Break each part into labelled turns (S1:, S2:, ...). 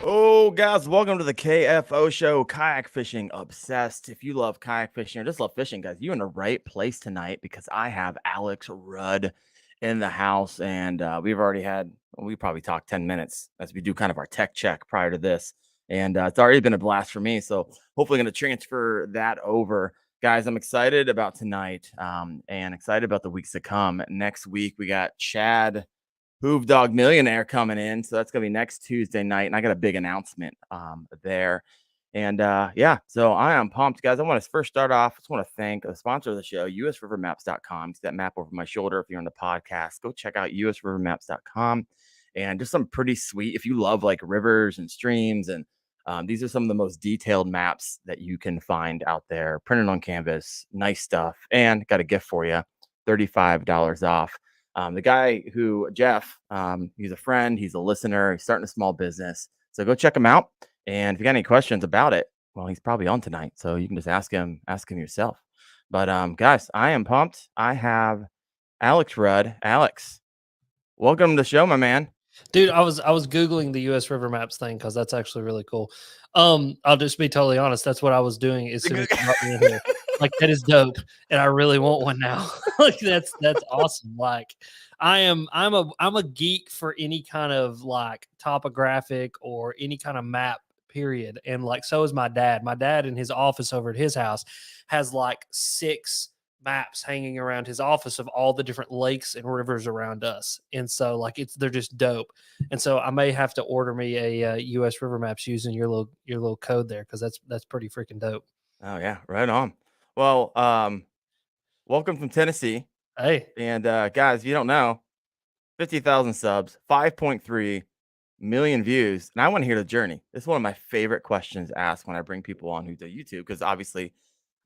S1: Oh, guys, welcome to the KFO show, Kayak Fishing Obsessed. If you love kayak fishing or just love fishing, guys, you're in the right place tonight because I have Alex Rudd in the house. And we probably talked 10 minutes as we do kind of our tech check prior to this. And it's already been a blast for me. So hopefully going to transfer that over. Guys, I'm excited about tonight and excited about the weeks to come. Next week, we got Chad Hoove Dog Millionaire coming in. So that's going to be next Tuesday night. And I got a big announcement there. And yeah, so I am pumped, guys. I want to first start off. I just want to thank the sponsor of the show, usrivermaps.com. See that map over my shoulder. If you're on the podcast, go check out usrivermaps.com. And just some pretty sweet, if you love like rivers and streams, and these are some of the most detailed maps that you can find out there, printed on canvas, nice stuff. And got a gift for you, $35 off. The guy who, Jeff, he's a friend, he's a listener, he's starting a small business. So go check him out. And if you got any questions about it, well, he's probably on tonight. So you can just ask him yourself. But guys, I am pumped. I have Alex Rudd. Alex, welcome to the show, my man.
S2: Dude, I was Googling the US River Maps thing because that's actually really cool. I'll just be totally honest. That's what I was doing as soon as you brought me in here. Like, that is dope. And I really want one now. Like, that's awesome. Like, I'm a geek for any kind of like topographic or any kind of map, period. And like, so is my dad. My dad in his office over at his house has like 6 maps hanging around his office of all the different lakes and rivers around us. And so like they're just dope. And so I may have to order me a US River Maps using your little code there, because that's pretty freaking dope.
S1: Oh yeah, right on. Well, welcome from Tennessee.
S2: Hey.
S1: And guys, if you don't know, 50,000 subs, 5.3 million views. And I want to hear the journey. This is one of my favorite questions asked when I bring people on who do YouTube, because obviously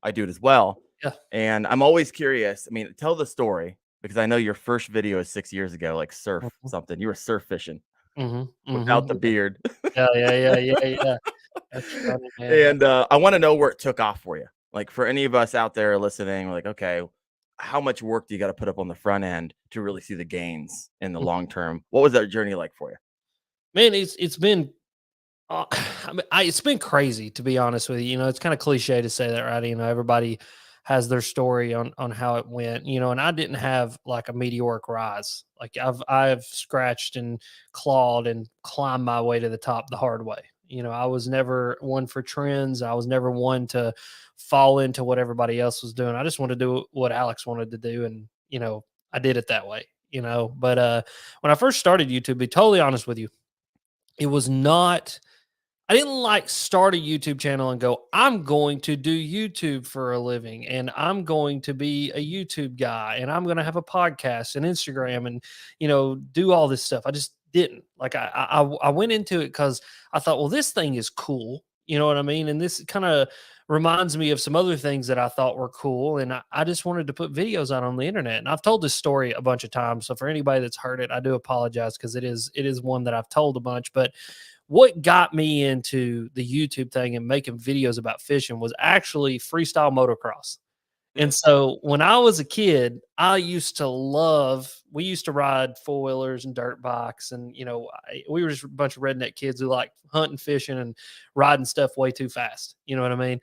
S1: I do it as well.
S2: Yeah.
S1: And I'm always curious. I mean, tell the story, because I know your first video is 6 years ago, like surf something. You were surf fishing without the beard.
S2: Yeah. That's funny, man.
S1: And I want to know where it took off for you. Like, for any of us out there listening, like, okay, how much work do you got to put up on the front end to really see the gains in the long term? What was that journey like for you?
S2: Man, it's been it's been crazy, to be honest with you. You know, it's kind of cliche to say that, right? You know, everybody has their story on how it went, you know, and I didn't have like a meteoric rise. Like I've scratched and clawed and climbed my way to the top the hard way. You know, I was never one for trends. I was never one to fall into what everybody else was doing. I just wanted to do what Alex wanted to do, and you know, I did it that way, you know. But when I first started YouTube, to be totally honest with you, it was not, I didn't like start a YouTube channel and go, I'm going to do YouTube for a living, and I'm going to be a YouTube guy, and I'm going to have a podcast and Instagram and, you know, do all this stuff. I just didn't. Like, I went into it because I thought, well, this thing is cool. You know what I mean? And this kind of reminds me of some other things that I thought were cool. And I just wanted to put videos out on the internet. And I've told this story a bunch of times. So for anybody that's heard it, I do apologize, because it is one that I've told a bunch. But what got me into the YouTube thing and making videos about fishing was actually freestyle motocross. And so when I was a kid, we used to ride 4-wheelers and dirt bikes. And, you know, we were just a bunch of redneck kids who like hunting, fishing, and riding stuff way too fast. You know what I mean?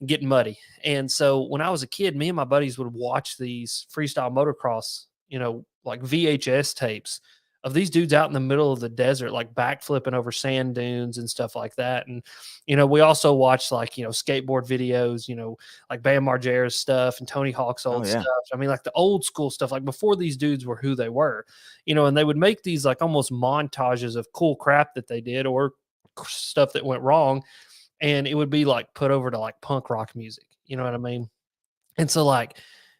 S2: Getting muddy. And so when I was a kid, me and my buddies would watch these freestyle motocross, you know, like VHS tapes of these dudes out in the middle of the desert, like backflipping over sand dunes and stuff like that. And, you know, we also watched like, you know, skateboard videos, you know, like Bam Margera's stuff and Tony Hawk's old stuff. I mean, like the old school stuff, like before these dudes were who they were, you know, and they would make these like almost montages of cool crap that they did or stuff that went wrong. And it would be like put over to like punk rock music. You know what I mean? And so like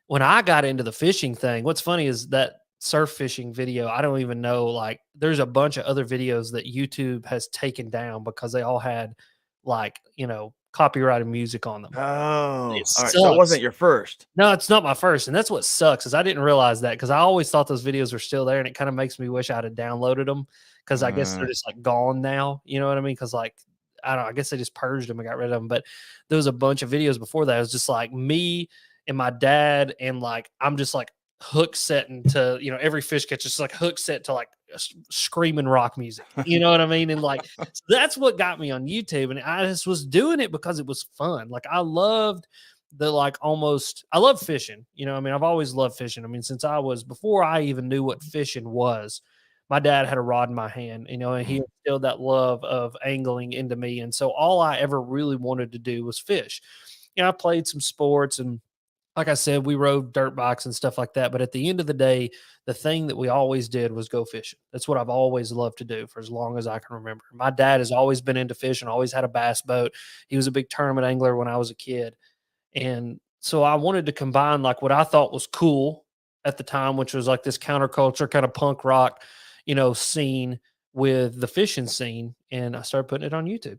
S2: when I got into the fishing thing, what's funny is that surf fishing video, I don't even know, like there's a bunch of other videos that YouTube has taken down because they all had like, you know, copyrighted music on them.
S1: Oh, all right.
S2: Sucks.
S1: So it wasn't your first.
S2: No, it's not my first. And that's what sucks, is I didn't realize that, because I always thought those videos were still there, and it kind of makes me wish I'd have downloaded them, because I guess they're just like gone now. You know what I mean? Because like, I don't know, I guess they just purged them and got rid of them. But there was a bunch of videos before that. It was just like me and my dad, and like I'm just like hook setting to, you know, every fish catch, just like hook set to like screaming rock music. You know what I mean? And like, so that's what got me on YouTube. And I just was doing it because it was fun. Like I loved I love fishing. You know, I mean, I've always loved fishing. I mean, before I even knew what fishing was, my dad had a rod in my hand, you know, and he instilled that love of angling into me. And so all I ever really wanted to do was fish. You know, I played some sports and like I said, we rode dirt bikes and stuff like that. But at the end of the day, the thing that we always did was go fishing. That's what I've always loved to do for as long as I can remember. My dad has always been into fishing, always had a bass boat. He was a big tournament angler when I was a kid. And so I wanted to combine like what I thought was cool at the time, which was like this counterculture kind of punk rock, you know, scene with the fishing scene. And I started putting it on YouTube.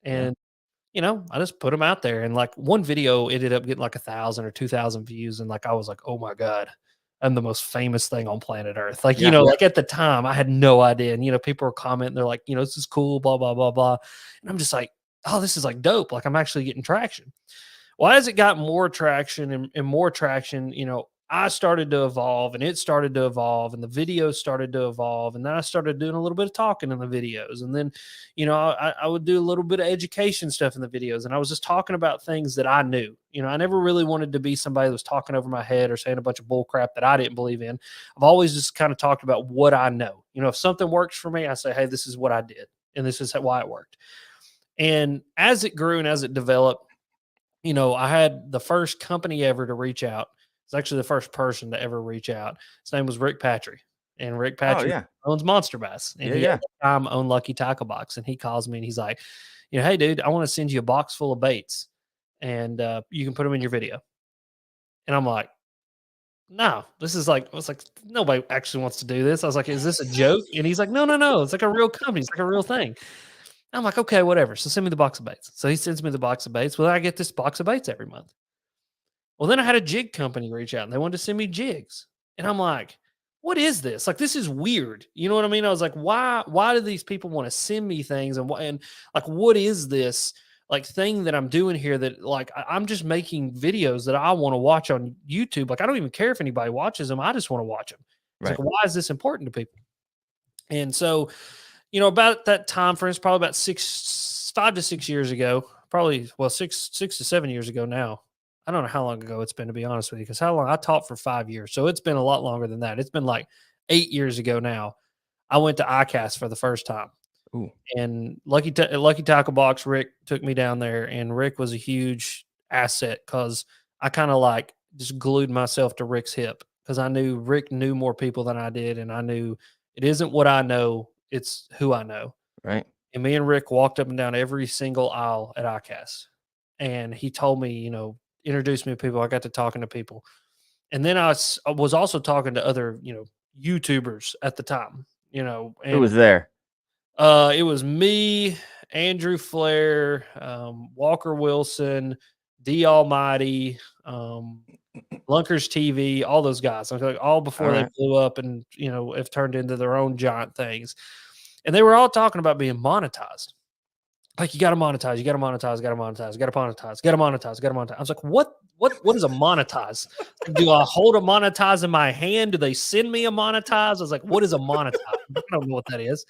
S1: Yeah.
S2: And you know, I just put them out there, and like one video ended up getting like 1,000 or 2,000 views, and like I was like, oh my god, I'm the most famous thing on planet Earth. Like, you
S1: Yeah.
S2: know, like at the time, I had no idea, and you know, people were commenting, they're like, you know, this is cool, blah blah blah blah, and I'm just like, oh, this is like dope. Like I'm actually getting traction. Well, as it got more traction and more traction, you know, I started to evolve and it started to evolve and the videos started to evolve. And then I started doing a little bit of talking in the videos. And then, you know, I would do a little bit of education stuff in the videos. And I was just talking about things that I knew. You know, I never really wanted to be somebody that was talking over my head or saying a bunch of bull crap that I didn't believe in. I've always just kind of talked about what I know. You know, if something works for me, I say, hey, this is what I did. And this is why it worked. And as it grew and as it developed, you know, I had the first company ever to reach out. It's actually the first person to ever reach out. His name was Rick Patry. And Rick
S1: Oh
S2: Patry
S1: yeah.
S2: owns Monster Bass. And
S1: Yeah.
S2: he at
S1: Yeah.
S2: the time owned Lucky Tackle Box. And he calls me and he's like, you know, hey, dude, I want to send you a box full of baits and you can put them in your video. And I'm like, no, this is like, I was like, nobody actually wants to do this. I was like, is this a joke? And he's like, no, no, no. It's like a real company. It's like a real thing. I'm like, okay, whatever. So send me the box of baits. So he sends me the box of baits. Well, I get this box of baits every month. Well, then I had a jig company reach out and they wanted to send me jigs. And I'm like, what is this? Like, this is weird. You know what I mean? I was like, why do these people want to send me things? And like, what is this like thing that I'm doing here that like, I'm just making videos that I want to watch on YouTube. Like, I don't even care if anybody watches them. I just want to watch them. It's
S1: Right.
S2: like, why is this important to people? And so, you know, about that time frame, it's probably about 5 to 6 years ago, probably, well, 6 to 7 years ago now. I don't know how long ago it's been, to be honest with you, because how long I taught for 5 years. So it's been a lot longer than that. It's been like 8 years ago now. I went to ICAST for the first time.
S1: Ooh.
S2: And Lucky Tackle Box, Rick took me down there, and Rick was a huge asset because I kind of like just glued myself to Rick's hip because I knew Rick knew more people than I did, and I knew it isn't what I know, it's who I know.
S1: Right.
S2: And me and Rick walked up and down every single aisle at ICAST. And he told me, you know, introduced me to people. I got to talking to people. And then I was also talking to other, you know, YouTubers at the time, you know,
S1: Who
S2: and
S1: was there?
S2: it was me, Andrew Flair, Walker Wilson, D Almighty, Lunkers TV, all those guys. Like all before
S1: All
S2: they
S1: right.
S2: blew up and you know have turned into their own giant things. And they were all talking about being monetized. Like you got to monetize, you got to monetize, got to monetize, got to monetize, got to monetize, got to monetize. I was like, what is a monetize? Do I hold a monetize in my hand? Do they send me a monetize? I was like, what is a monetize? I don't know what that is.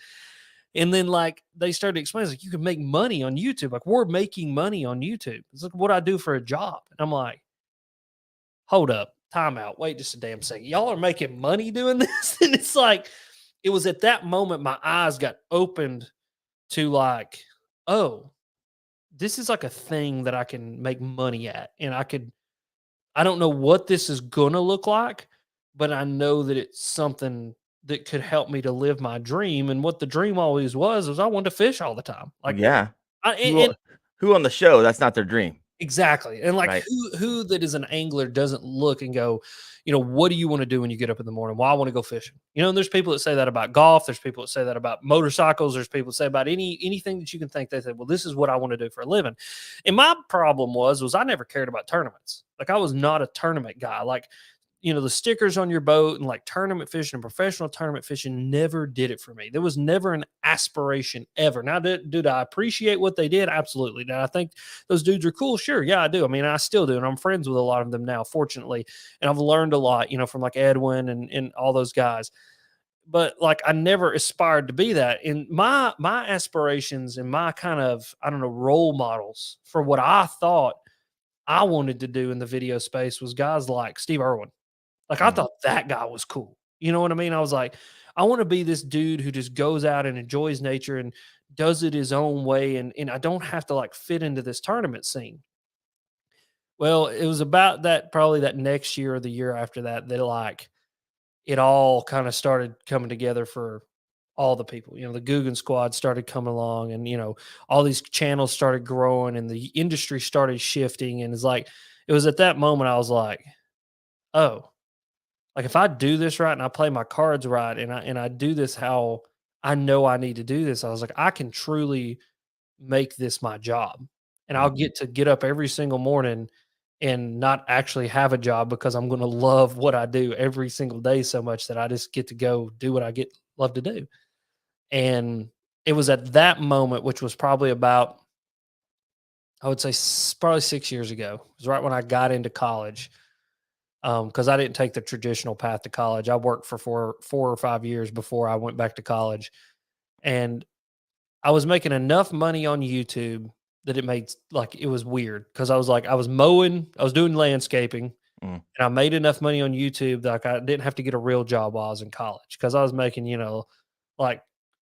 S2: And then like they started explaining, like you can make money on YouTube. Like we're making money on YouTube. It's like what I do for a job. And I'm like, hold up, time out, wait just a damn second. Y'all are making money doing this? And it's like, it was at that moment my eyes got opened to like, oh, this is like a thing that I can make money at. And I don't know what this is gonna look like, but I know that it's something that could help me to live my dream. And what the dream always was I wanted to fish all the time.
S1: Well,
S2: Like
S1: yeah.
S2: I
S1: Who
S2: and
S1: who on the show? That's not their dream.
S2: exactly. And like
S1: Right.
S2: who that is an angler doesn't look and go, you know, what do you want to do when you get up in the morning? Well, I want to go fishing. You know, and there's people that say that about golf. There's people that say that about motorcycles. There's people that say about anything that you can think. They say, well, this is what I want to do for a living. And my problem was I never cared about tournaments. Like I was not a tournament guy. Like, you know, the stickers on your boat and like tournament fishing and professional tournament fishing never did it for me. There was never an aspiration ever. Now, did I appreciate what they did? Absolutely. Did I think those dudes are cool? Sure. Yeah, I do. I mean, I still do. And I'm friends with a lot of them now, fortunately. And I've learned a lot, you know, from like Edwin and all those guys. but like I never aspired to be that. And my aspirations and my kind of, I don't know, role models for what I thought I wanted to do in the video space was guys like Steve Irwin. Like I
S1: Mhm.
S2: thought that guy was cool. You know what I mean? I was like, I want to be this dude who just goes out and enjoys nature and does it his own way, and I don't have to like fit into this tournament scene. Well, it was about that, probably that next year or the year after that, that like it all kind of started coming together for all the people. You know, the Guggen squad started coming along, and all these channels started growing and the industry started shifting. And it's like it was at that moment I was like, oh, like if I do this right and I play my cards right and I do this how I know I need to do this, I was like, I can truly make this my job. And I'll
S1: Mhm.
S2: get up every single morning and not actually have a job because I'm going to love what I do every single day so much that I just get to go do what I get love to do. And it was at that moment, which was probably about, I would say probably 6 years ago. It was right when I got into college. Because I didn't take the traditional path to college. I worked for four or 5 years before I went back to college, and I was making enough money on YouTube that it made like it was weird because I was like I was mowing, I was doing landscaping,
S1: Mm.
S2: and I made enough money on YouTube that like I didn't have to get a real job while I was in college because I was making like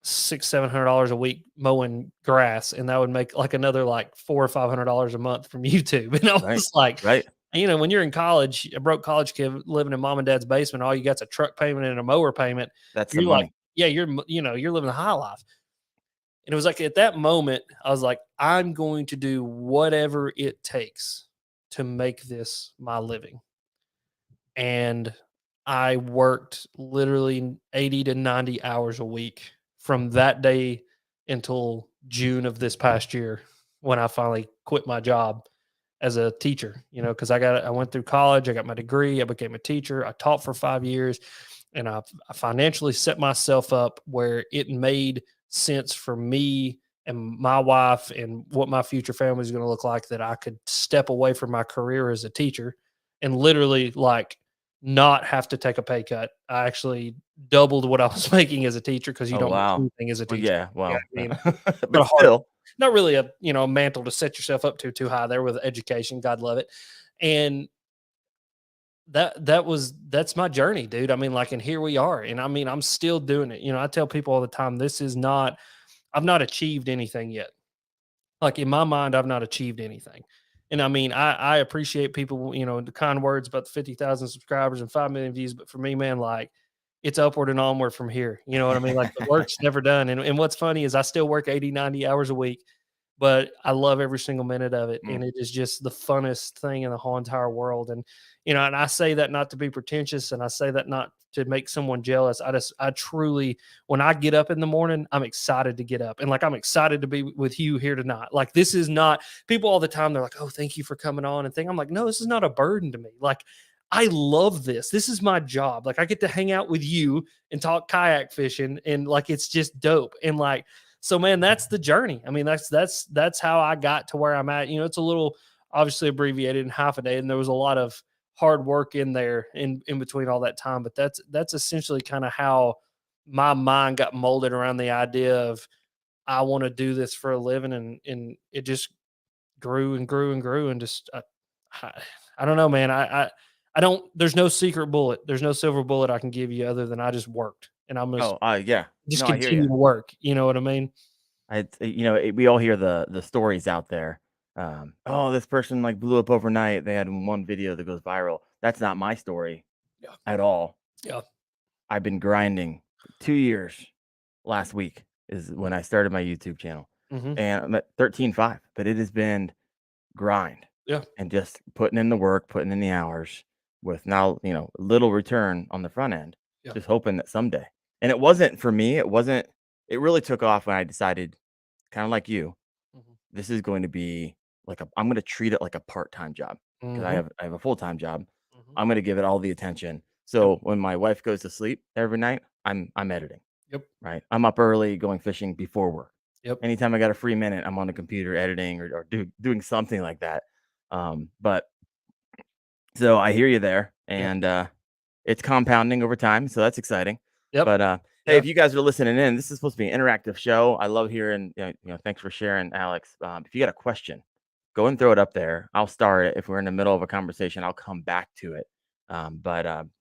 S2: $600-700 a week mowing grass, and that would make like another like $400 or $500 a month from YouTube, and I
S1: Right.
S2: was like,
S1: Right.
S2: when you're in college, a broke college kid living in mom and dad's basement, all you got's a truck payment and a mower payment.
S1: That's the
S2: You're like,
S1: money.
S2: yeah, you're living the high life. And it was like at that moment, I was like, I'm going to do whatever it takes to make this my living. And I worked literally 80 to 90 hours a week from that day until June of this past year when I finally quit my job as a teacher, because I went through college, I got my degree, I became a teacher, I taught for 5 years, and I financially set myself up where it made sense for me and my wife and what my future family is going to look like, that I could step away from my career as a teacher and literally like not have to take a pay cut. I actually doubled what I was making as a teacher because you
S1: Oh,
S2: don't make
S1: wow.
S2: anything as a
S1: Well,
S2: teacher.
S1: yeah,
S2: Yeah,
S1: well,
S2: I mean,
S1: but
S2: not a hard,
S1: still.
S2: not really a mantle to set yourself up too high there with education. God love it, and that's my journey, dude. I mean, like, and here we are, and I mean, I'm still doing it. I tell people all the time, this is not, I've not achieved anything yet. Like in my mind, I've not achieved anything. And I mean, I appreciate people, the kind words about the 50,000 subscribers and 5 million views. But for me, man, like it's upward and onward from here. You know what I mean? Like the work's never done. And what's funny is I still work 80, 90 hours a week, but I love every single minute of it.
S1: Mm.
S2: And it is just the funnest thing in the whole entire world. And, and I say that not to be pretentious, and I say that not to make someone jealous. I truly, when I get up in the morning, I'm excited to get up. And like, I'm excited to be with you here tonight. Like, this is not, people all the time, they're like, oh, thank you for coming on and thing. I'm like, no, this is not a burden to me. Like, I love this. This is my job. Like, I get to hang out with you and talk kayak fishing, and like, it's just dope. And like, so man, that's the journey. I mean, that's how I got to where I'm at. It's a little obviously abbreviated in half a day, and there was a lot of hard work in there in between all that time. But that's essentially kind of how my mind got molded around the idea of I want to do this for a living, and it just grew and grew and grew, and just I don't know, man. I don't. There's no secret bullet. There's no silver bullet I can give you other than I just worked, and I'm
S1: Oh, yeah.
S2: just
S1: No, I hear you.
S2: continue to work. You know what I mean?
S1: We all hear the stories out there. Oh, this person like blew up overnight. They had one video that goes viral. That's not my story
S2: Yeah.
S1: at all.
S2: Yeah.
S1: I've been grinding 2 years. Last week is when I started my YouTube channel,
S2: Mhm.
S1: and I'm at 13.5, but it has been grind
S2: Yeah.
S1: and just putting in the work, putting in the hours with now, little return on the front end,
S2: Yeah.
S1: just hoping that someday. And it wasn't for me, it really took off when I decided, kind of like you,
S2: Mhm.
S1: this is going to be I'm going to treat it like a part-time job because I
S2: Mhm.
S1: have a full-time job.
S2: Mhm.
S1: I'm going to give it all the attention.
S2: Yep.
S1: So when my wife goes to sleep every night, I'm editing.
S2: Yep.
S1: Right? I'm up early going fishing before work.
S2: Yep.
S1: Anytime I got a free minute, I'm on the computer editing or doing something like that. But so I hear you there,
S2: Yeah.
S1: and it's compounding over time, so that's exciting.
S2: Yep.
S1: But hey,
S2: Yeah.
S1: if you guys are listening in, this is supposed to be an interactive show. I love hearing, thanks for sharing, Alex. If you got a question, go and throw it up there. I'll start it. If we're in the middle of a conversation, I'll come back to it.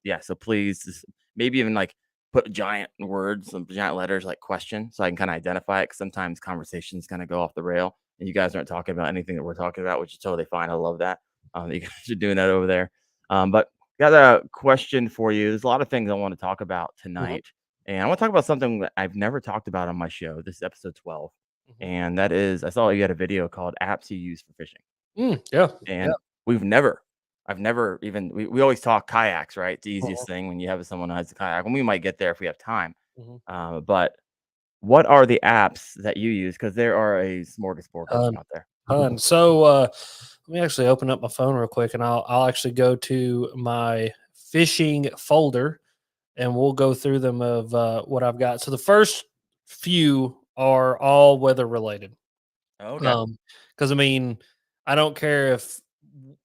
S1: Yeah, so please maybe even like put giant words, some giant letters like question so I can kind of identify it. Cause sometimes conversations kind of go off the rail and you guys aren't talking about anything that we're talking about, which is totally fine. I love that. You guys are doing that over there. But got a question for you. There's a lot of things I want to talk about
S2: Mhm,
S1: tonight. And I want to talk about something that I've never talked about on my show. This is episode 12.
S2: mhm.
S1: And that is, I saw you had a video called Apps You Use for Fishing.
S2: Yeah, yeah.
S1: And we've never, I've never even, we always talk kayaks, right? It's the
S2: Mhm,
S1: easiest thing when you have someone who has a kayak. And we might get there if we have time.
S2: mhm.
S1: But what are the apps that you use? Because there are a smorgasbord of them
S2: Ton,
S1: out there.
S2: ton. So, let me actually open up my phone real quick, and I'll actually go to my fishing folder, and we'll go through them of, what I've got. So the first few are all weather related.
S1: Okay.
S2: Because I mean, I don't care if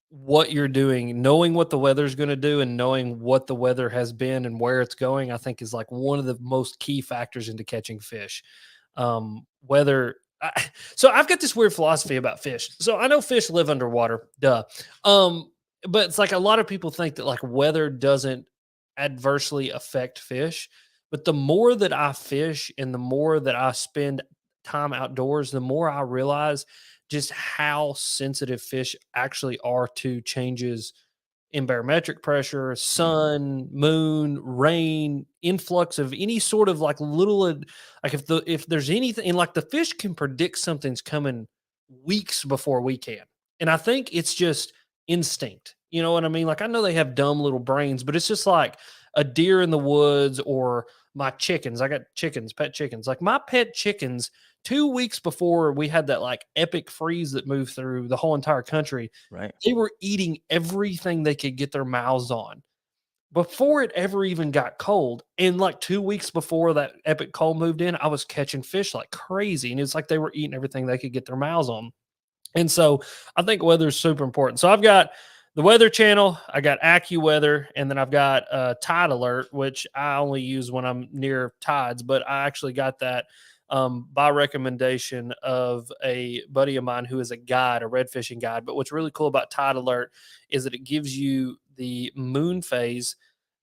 S2: what you're doing, knowing what the weather's going to do and knowing what the weather has been and where it's going, I think is like one of the most key factors into catching fish. Whether so I've got this weird philosophy about fish. So I know fish live underwater, duh. Um, but it's like a lot of people think that like weather doesn't adversely affect fish. But the more that I fish and the more that I spend time outdoors, the more I realize just how sensitive fish actually are to changes in barometric pressure,
S1: Mm,
S2: sun, moon, rain, influx of any sort of like little like if there's anything and like the fish can predict something's coming weeks before we can. And I think it's just instinct. You know what I mean? Like I know they have dumb little brains, but it's just like a deer in the woods or my chickens. I got chickens, pet chickens. Like my pet chickens 2 weeks before we had that like epic freeze that moved through the whole entire country,
S1: right.
S2: they were eating everything they could get their mouths on before it ever even got cold. And like 2 weeks before that epic cold moved in, I was catching fish like crazy. And it's like they were eating everything they could get their mouths on. And so I think weather is super important. So I've got the Weather Channel, I got AccuWeather, and then I've got Tide Alert, which I only use when I'm near tides. But I actually got that by recommendation of a buddy of mine who is a guide, a red fishing guide. But what's really cool about Tide Alert is that it gives you the moon phase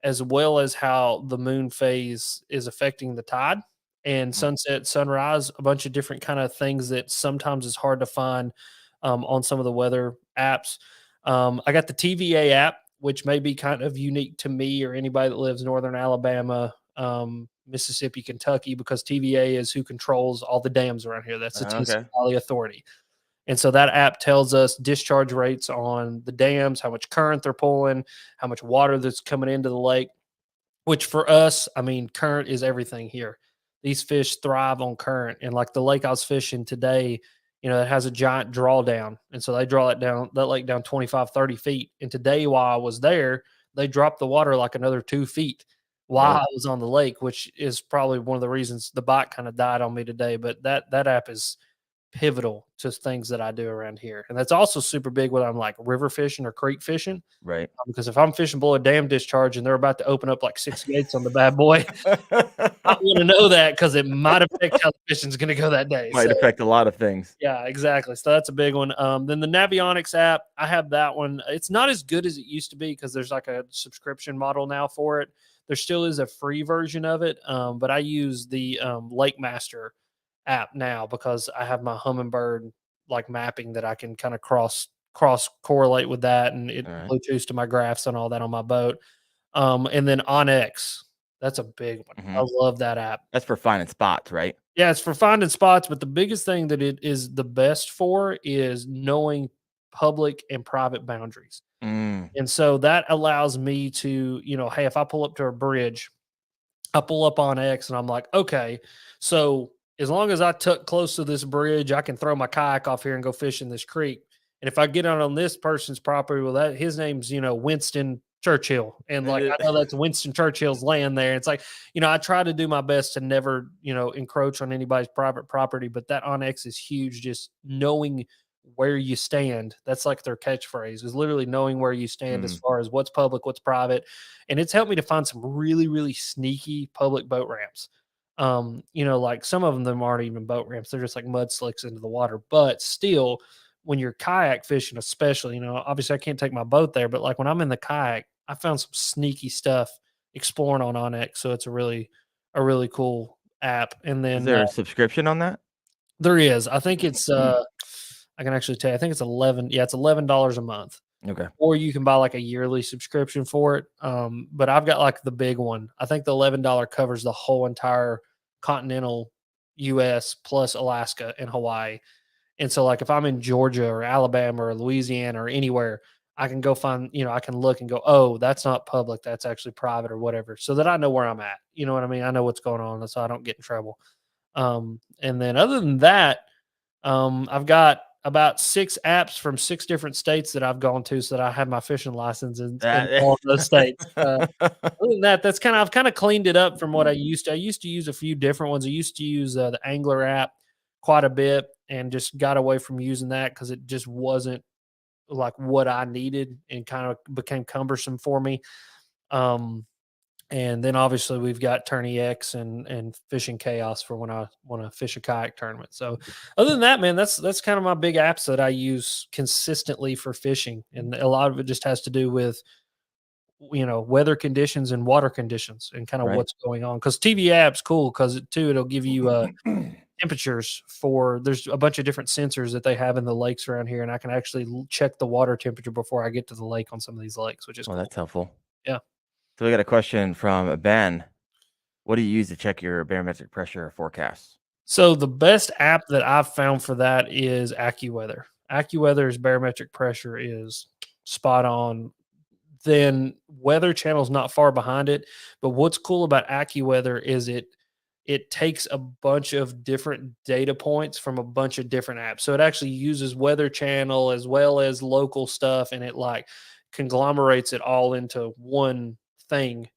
S2: as well as how the moon phase is affecting the tide and
S1: Mm,
S2: sunset, sunrise, a bunch of different kind of things that sometimes is hard to find on some of the weather apps. I got the TVA app, which may be kind of unique to me or anybody that lives northern Alabama, Mississippi, Kentucky, because TVA is who controls all the dams around here. That's the Tennessee
S1: okay.
S2: Valley Authority. And so that app tells us discharge rates on the dams, how much current they're pulling, how much water that's coming into the lake, which for us, I mean, current is everything here. These fish thrive on current. And like the lake I was fishing today, it has a giant drawdown. And so they draw it down, that lake down 25, 30 feet. And today, while I was there, they dropped the water like another 2 feet while
S1: Whoa.
S2: I was on the lake, which is probably one of the reasons the bike kind of died on me today. But that app is pivotal to things that I do around here. And that's also super big when I'm like river fishing or creek fishing
S1: Right.
S2: because if I'm fishing below a dam discharge and they're about to open up like 6 gates on the bad boy, I want to know that because it might affect how the fishing's going to go that day.
S1: Might
S2: So
S1: affect a lot of things.
S2: yeah, exactly. So that's a big one. Then the Navionics app, I have that one. It's not as good as it used to be because there's like a subscription model now for it. There still is a free version of it, but I use the Lake Master app now because I have my Humminbird like mapping that I can kind of cross correlate with that, and it
S1: All right.
S2: Bluetooths to my graphs and all that on my boat. And then OnX, that's a big one. I
S1: Hmm.
S2: love that app.
S1: That's for finding spots, right?
S2: Yeah, it's for finding spots, but the biggest thing that it is the best for is knowing public and private boundaries.
S1: Mm,
S2: And so that allows me to, hey, if I pull up to a bridge, I pull up on X and I'm like, okay, so as long as I tuck close to this bridge, I can throw my kayak off here and go fish in this creek. And if I get out on this person's property, well, that his name's, Winston Churchill. And like I know that's Winston Churchill's land there. It's like, I try to do my best to never, encroach on anybody's private property, but that Onyx is huge, just knowing where you stand. That's like their catchphrase, is literally knowing where you stand as
S1: Mm.
S2: far as what's public, what's private. And it's helped me to find some really, really sneaky public boat ramps. You know, like some of them aren't even boat ramps. They're just like mud slicks into the water. But still, when you're kayak fishing, especially, you know, obviously I can't take my boat there, but like when I'm in the kayak, I found some sneaky stuff exploring on Onyx. So it's a really cool app. And
S1: Is
S2: then
S1: there a subscription on that?
S2: there is. I think it's I can actually tell you, I think it's 11. Yeah, it's $11 a month.
S1: Okay.
S2: Or you can buy like a yearly subscription for it. But I've got like the big one. I think the $11 covers the whole entire continental US plus Alaska and Hawaii. And so like if I'm in Georgia or Alabama or Louisiana or anywhere, I can go find, you know, I can look and go, oh, that's not public, that's actually private or whatever. So that I know where I'm at. You know what I mean? I know what's going on, so I don't get in trouble. And then other than that, I've got about 6 apps from 6 different states that I've gone to, so that I have my fishing license in
S1: That
S2: all of those states. Other than that, I've kind of cleaned it up from what I used to. I used to use a few different ones. I used to use the Angler app quite a bit, and just got away from using that because it just wasn't like what I needed, and kind of became cumbersome for me. Um, and then obviously we've got Tourney X and Fishing Chaos for when I want to fish a kayak tournament. So other than that, man, that's kind of my big apps that I use consistently for fishing. And a lot of it just has to do with, you know, weather conditions and water conditions and kind of
S1: Right.
S2: what's going on. Because TV apps cool because it'll give you temperatures for, there's a bunch of different sensors that they have in the lakes around here, and I can actually check the water temperature before I get to the lake on some of these lakes, which is
S1: Well,
S2: cool.
S1: that's helpful.
S2: Yeah.
S1: So we got a question from Ben. What do you use to check your barometric pressure forecast?
S2: So the best app that I've found for that is AccuWeather. AccuWeather's barometric pressure is spot on. Then Weather Channel's not far behind it. But what's cool about AccuWeather is it takes a bunch of different data points from a bunch of different apps. So it actually uses Weather Channel as well as local stuff, and it like conglomerates it all into one thing,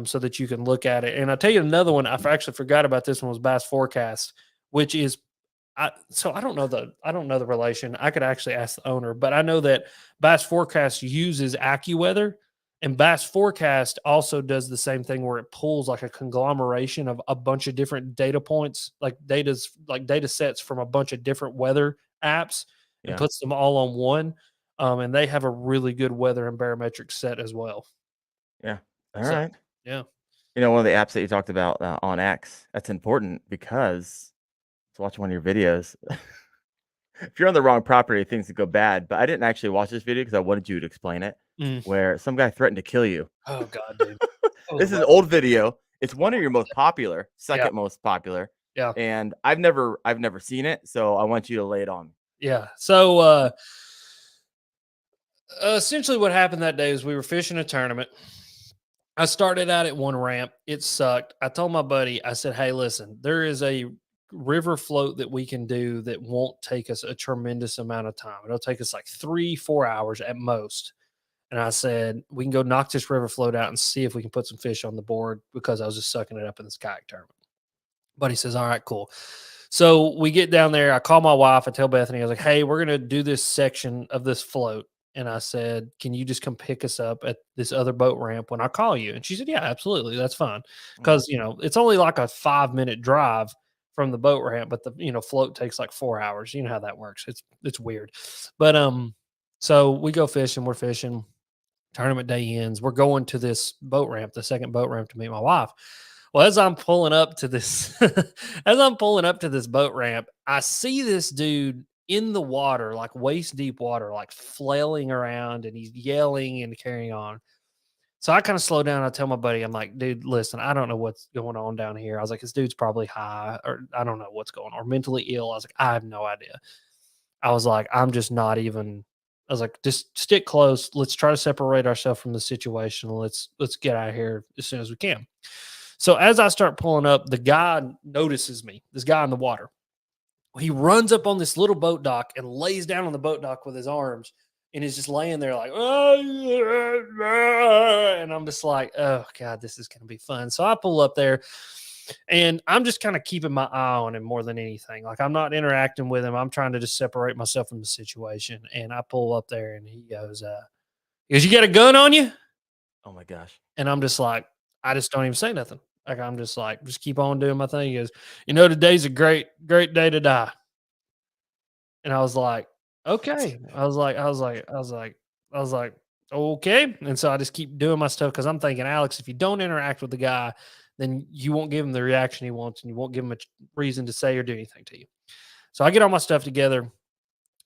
S2: so that you can look at it. And I'll tell you another one. I actually forgot about this one, was Bass Forecast, which is I don't know the relation. I could actually ask the owner, but I know that Bass Forecast uses AccuWeather, and Bass Forecast also does the same thing where it pulls like a conglomeration of a bunch of different data points, like data sets from a bunch of different weather apps, and
S1: Yeah.
S2: puts them all on one. And they have a really good weather and barometric set as well.
S1: Yeah. All
S2: So
S1: right.
S2: yeah.
S1: You know, one of the apps that you talked about on X, that's important because I was watching one of your videos. If you're on the wrong property, things could go bad. But I didn't actually watch this video because I wanted you to explain it,
S2: Mm.
S1: where some guy threatened to kill you.
S2: Oh god, dude. That was
S1: This is an
S2: rough.
S1: old video. It's one of your most popular,
S2: Yeah.
S1: second most popular,
S2: Yeah.
S1: and I've never seen it, so I want you to lay it on.
S2: Yeah. So essentially what happened that day is we were fishing a tournament. I started out at one ramp. It sucked. I told my buddy, I said, "Hey, listen, there is a river float that we can do that won't take us a tremendous amount of time. It'll take us like 3-4 hours at most." And I said, "We can go knock this river float out and see if we can put some fish on the board," because I was just sucking it up in this kayak tournament. But he says, "All right, cool." So we get down there. I call my wife. I tell Bethany, I was like, "Hey, we're going to do this section of this float." And I said, "Can you just come pick us up at this other boat ramp when I call you?" And she said, "Yeah, absolutely. That's fine."
S1: Mhm.
S2: Because, you know, it's only like a 5-minute drive from the boat ramp, but the, you know, float takes like 4 hours. You know how that works. It's weird. But, so we go fishing. We're fishing. Tournament day ends. We're going to this boat ramp, the second boat ramp, to meet my wife. Well, as I'm pulling up to this, as I'm pulling up to this boat ramp, I see this dude in the water, like waist deep water, like flailing around, and he's yelling and carrying on. So I kind of slow down. I tell my buddy, I'm like, "Dude, listen, I don't know what's going on down here." I was like, "This dude's probably high, or I don't know what's going on, or mentally ill." I was like, "I have no idea." I was like, "I'm just not even." I was like, "Just stick close. Let's try to separate ourselves from the situation. Let's get out of here as soon as we can." So as I start pulling up, the guy notices me. This guy in the water. He runs up on this little boat dock and lays down on the boat dock with his arms, and is just laying there like, and I'm just like, "Oh god, this is gonna be fun." So I pull up there. And I'm just kind of keeping my eye on him more than anything. Like, I'm not interacting with him. I'm trying to just separate myself from the situation. And I pull up there and he goes, you got a gun on you?
S1: Oh my gosh.
S2: And I'm just like, I just don't even say nothing. Like, I'm just like, just keep on doing my thing. He goes, today's a great day to die. And I was like, okay. I was like, okay. And so I just keep doing my stuff because I'm thinking, Alex, if you don't interact with the guy, then you won't give him the reaction he wants and you won't give him a reason to say or do anything to you. So I get all my stuff together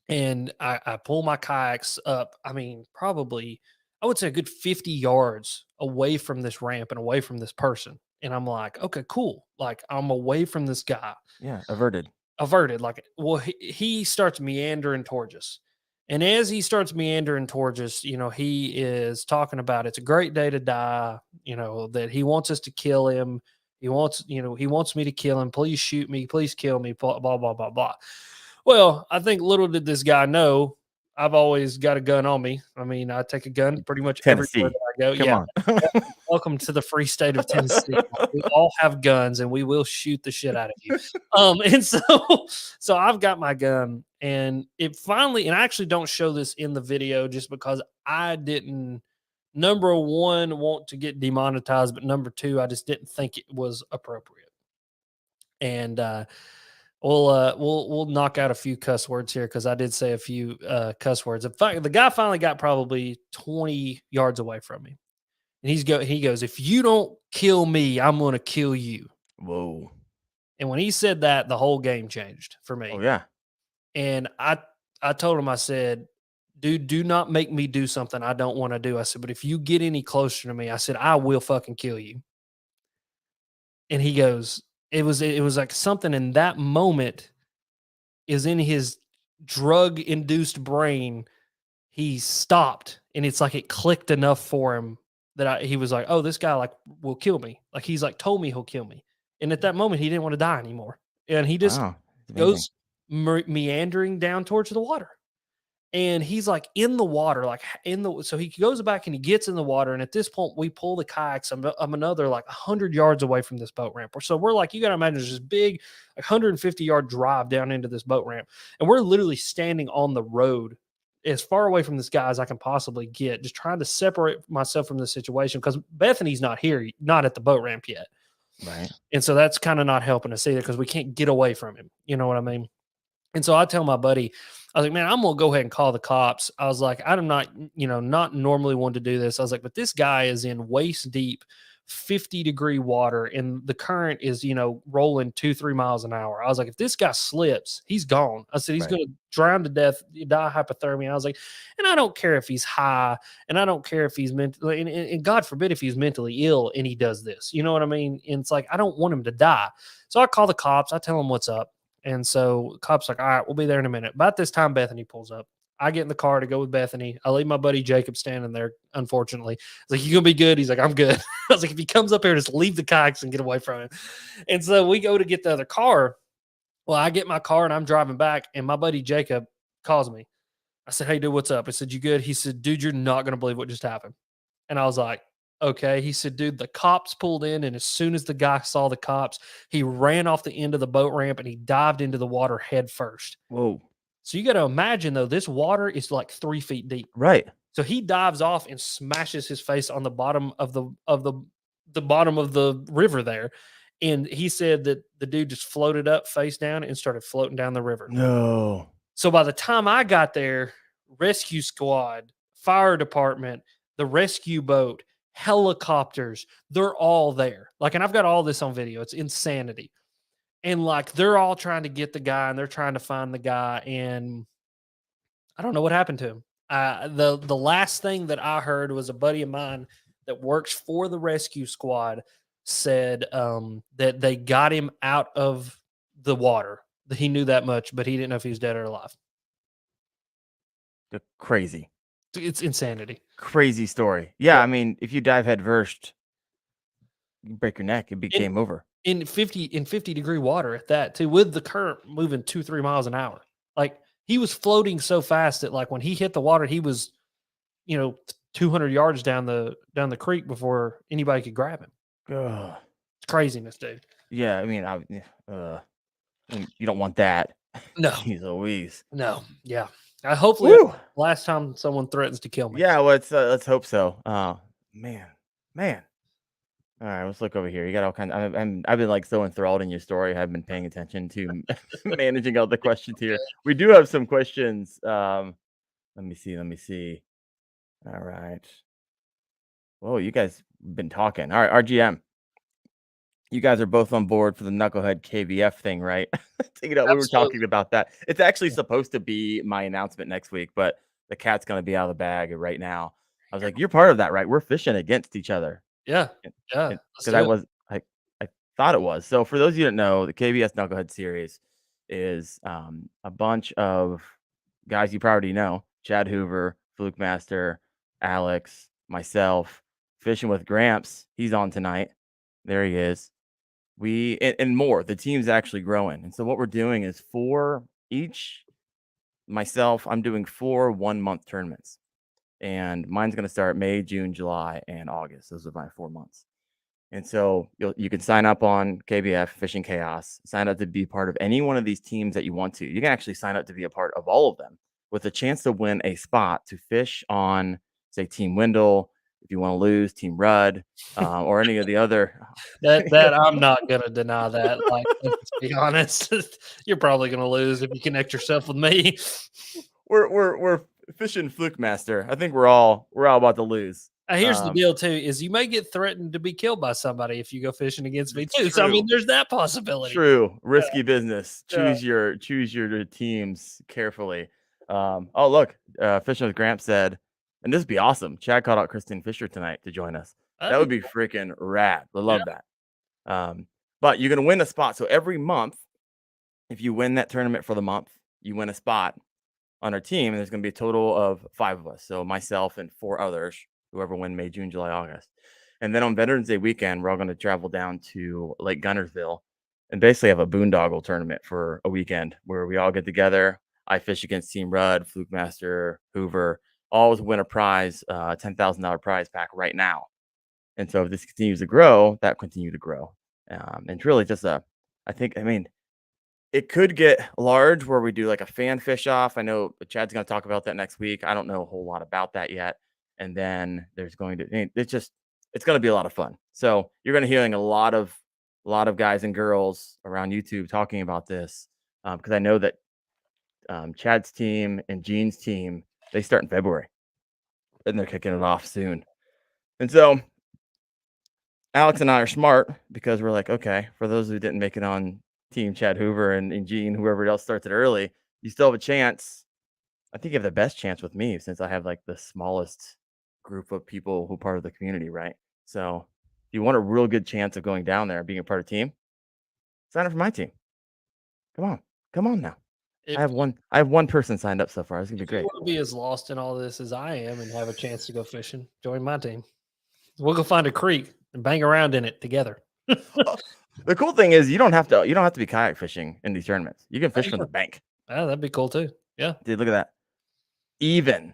S2: and I pull my kayaks up. I mean, probably, I would say a good 50 yards away from this ramp and away from this person. And I'm like, okay, cool. Like, I'm away from this guy.
S1: Yeah, averted.
S2: Like, well, he starts meandering towards us. And as he starts meandering towards us, he is talking about it's a great day to die, that he wants us to kill him. He wants me to kill him. Please shoot me. Please kill me. Blah, blah, blah, blah, blah. Well, I think little did this guy know I've always got a gun on me. I mean, I take a gun pretty much everywhere
S1: Tennessee.
S2: that I go.
S1: Come on.
S2: Welcome to the free state of Tennessee. We all have guns and we will shoot the shit out of you. And so I've got my gun and it finally, and I actually don't show this in the video just because I didn't, number one, want to get demonetized, but number two, I just didn't think it was appropriate. And, we'll knock out a few cuss words here because I did say a few cuss words. In fact, the guy finally got probably 20 yards away from me. And he goes, if you don't kill me, I'm going to kill you.
S1: Whoa.
S2: And when he said that, the whole game changed for me.
S1: Oh, yeah.
S2: And I told him, I said, dude, do not make me do something I don't want to do. I said, but if you get any closer to me, I said, I will fucking kill you. And he goes, it was like something in that moment is in his drug-induced brain. He stopped, and it's like it clicked enough for him that he was like, oh, this guy like will kill me. Like, he's like told me he'll kill me. And at that moment, he didn't want to die anymore. And he just goes meandering down towards the water. And he's like in the water, so he goes back and he gets in the water. And at this point, we pull the kayaks. I'm another like 100 yards away from this boat ramp. So we're like, you got to imagine there's this big, like 150-yard drive down into this boat ramp. And we're literally standing on the road as far away from this guy as I can possibly get, just trying to separate myself from the situation because Bethany's not here, not at the boat ramp yet.
S1: Right.
S2: And so that's kind of not helping us either because we can't get away from him. You know what I mean? And so I tell my buddy, I was like, man, I'm going to go ahead and call the cops. I was like, I'm not, not normally one to do this. I was like, but this guy is in waist deep, 50-degree water and the current is, rolling 2-3 miles an hour. I was like, if this guy slips, he's gone. I said, he's going to drown to death, die hypothermia. I was like, and I don't care if he's high and I don't care if he's mentally, and God forbid if he's mentally ill and he does this, you know what I mean? And it's like, I don't want him to die. So I call the cops. I tell them what's up. And so the cop's like, all right, we'll be there in a minute. About this time, Bethany pulls up. I get in the car to go with Bethany. I leave my buddy Jacob standing there, unfortunately. I was like, you going to be good? He's like, I'm good. I was like, if he comes up here, just leave the kayaks and get away from him. And so we go to get the other car. Well, I get my car and I'm driving back, and my buddy Jacob calls me. I said, hey, dude, what's up? I said, you good? He said, dude, you're not going to believe what just happened. And I was like, okay. He said, dude, the cops pulled in, and as soon as the guy saw the cops, he ran off the end of the boat ramp and he dived into the water head first.
S1: Whoa.
S2: So you got to imagine, though, this water is like 3 feet deep.
S1: Right.
S2: So he dives off and smashes his face on the bottom of the bottom of the river there. And he said that the dude just floated up face down and started floating down the river.
S1: No.
S2: So by the time I got there, rescue squad, fire department, the rescue boat, helicopters, they're all there. Like, and I've got all this on video. It's insanity. And like, they're all trying to get the guy and they're trying to find the guy. And I don't know what happened to him. The last thing that I heard was a buddy of mine that works for the rescue squad said that they got him out of the water. He knew that much, but he didn't know if he was dead or alive.
S1: Crazy.
S2: It's insanity.
S1: Crazy story. Yeah, I mean, if you dive head first, you break your neck, it'd be game over.
S2: In 50-degree water at that too, with the current moving 2-3 miles an hour. Like, he was floating so fast that like when he hit the water, he was, 200 yards down the creek before anybody could grab him.
S1: Ugh.
S2: It's craziness, dude.
S1: Yeah, I mean, you don't want that.
S2: No,
S1: Jeez Louise.
S2: no, yeah. Hopefully, that's
S1: Woo!
S2: the last time someone threatens to kill me.
S1: Yeah, well, let's hope so. Man, man. All right, let's look over here. You got all kinds. I've been like so enthralled in your story. I've been paying attention to managing all the questions here. We do have some questions. Let me see. Let me see. All right. Whoa, you guys been talking. All right, RGM. You guys are both on board for the Knucklehead KVF thing, right? We were
S2: Absolutely.
S1: talking about that. It's actually supposed to be my announcement next week, but the cat's gonna be out of the bag right now. I was like, "You're part of that, right? We're fishing against each other."
S2: Yeah,
S1: And
S2: yeah.
S1: and
S2: Let's
S1: 'cause
S2: do it.
S1: I thought it was. So for those of you that know, the KBS Knucklehead series is, a bunch of guys you probably already know, Chad Hoover, Fluke Master, Alex, myself, fishing with Gramps. He's on tonight. There he is. And more. The team's actually growing. And so what we're doing is for each myself, I'm doing 4 1-month tournaments. And mine's going to start May, June, July, and August. Those are my 4 months. And so you can sign up on KBF Fishing Chaos, sign up to be part of any one of these teams that you want to. You can actually sign up to be a part of all of them with a chance to win a spot to fish on, say, Team Wendell. If you want to lose, Team Rudd, or any of the other.
S2: That I'm not gonna deny that. Like, let's just be honest. You're probably gonna lose if you connect yourself with me.
S1: We're fishing Fluke Master. I think we're all about to lose.
S2: Here's the deal too, is you may get threatened to be killed by somebody if you go fishing against me
S1: It's
S2: too. So I mean,
S1: true.
S2: there's that possibility.
S1: True. Risky business.
S2: Yeah.
S1: Choose your teams carefully. Oh look, Fishing with Gramps said, and this would be awesome. Chad called out Kristen Fisher tonight to join us. That
S2: That'd
S1: would
S2: be
S1: be freaking rad. I
S2: yeah.
S1: love that. But you're gonna win a spot. So every month, if you win that tournament for the month, you win a spot on our team, and there's gonna be a total of 5 of us. So myself and 4 others, whoever win May, June, July, August. And then on Veterans Day weekend, we're all gonna travel down to Lake Gunnersville and basically have a boondoggle tournament for a weekend where we all get together. I fish against Team Rudd, Fluke Master, Hoover, always win a prize, $10,000 prize pack right now. And so if this continues to grow, that continue to grow. And it's really just I mean, it could get large where we do like a fan fish off. I know Chad's going to talk about that next week. I don't know a whole lot about that yet. And then there's going to it's going to be a lot of fun. So you're going to hearing a lot of guys and girls around YouTube talking about this because I know that Chad's team and Gene's team, they start in February and they're kicking it off soon. And so Alex and I are smart because we're like, okay, for those who didn't make it on Team Chad Hoover and Gene, whoever else starts it early, you still have a chance. I think you have the best chance with me since I have like the smallest group of people who are part of the community, right? So if you want a real good chance of going down there and being a part of the team, sign up for my team. Come on. Come on now.
S2: If
S1: I have one person signed up so far. It's gonna be
S2: if you
S1: great.
S2: want to be as lost in all this as I am and have a chance to go fishing, join my team. We'll go find a creek and bang around in it together.
S1: The cool thing is you don't have to be kayak fishing in these tournaments. You can fish from the bank.
S2: Oh, that'd be cool too. Yeah.
S1: Dude, look at that. Even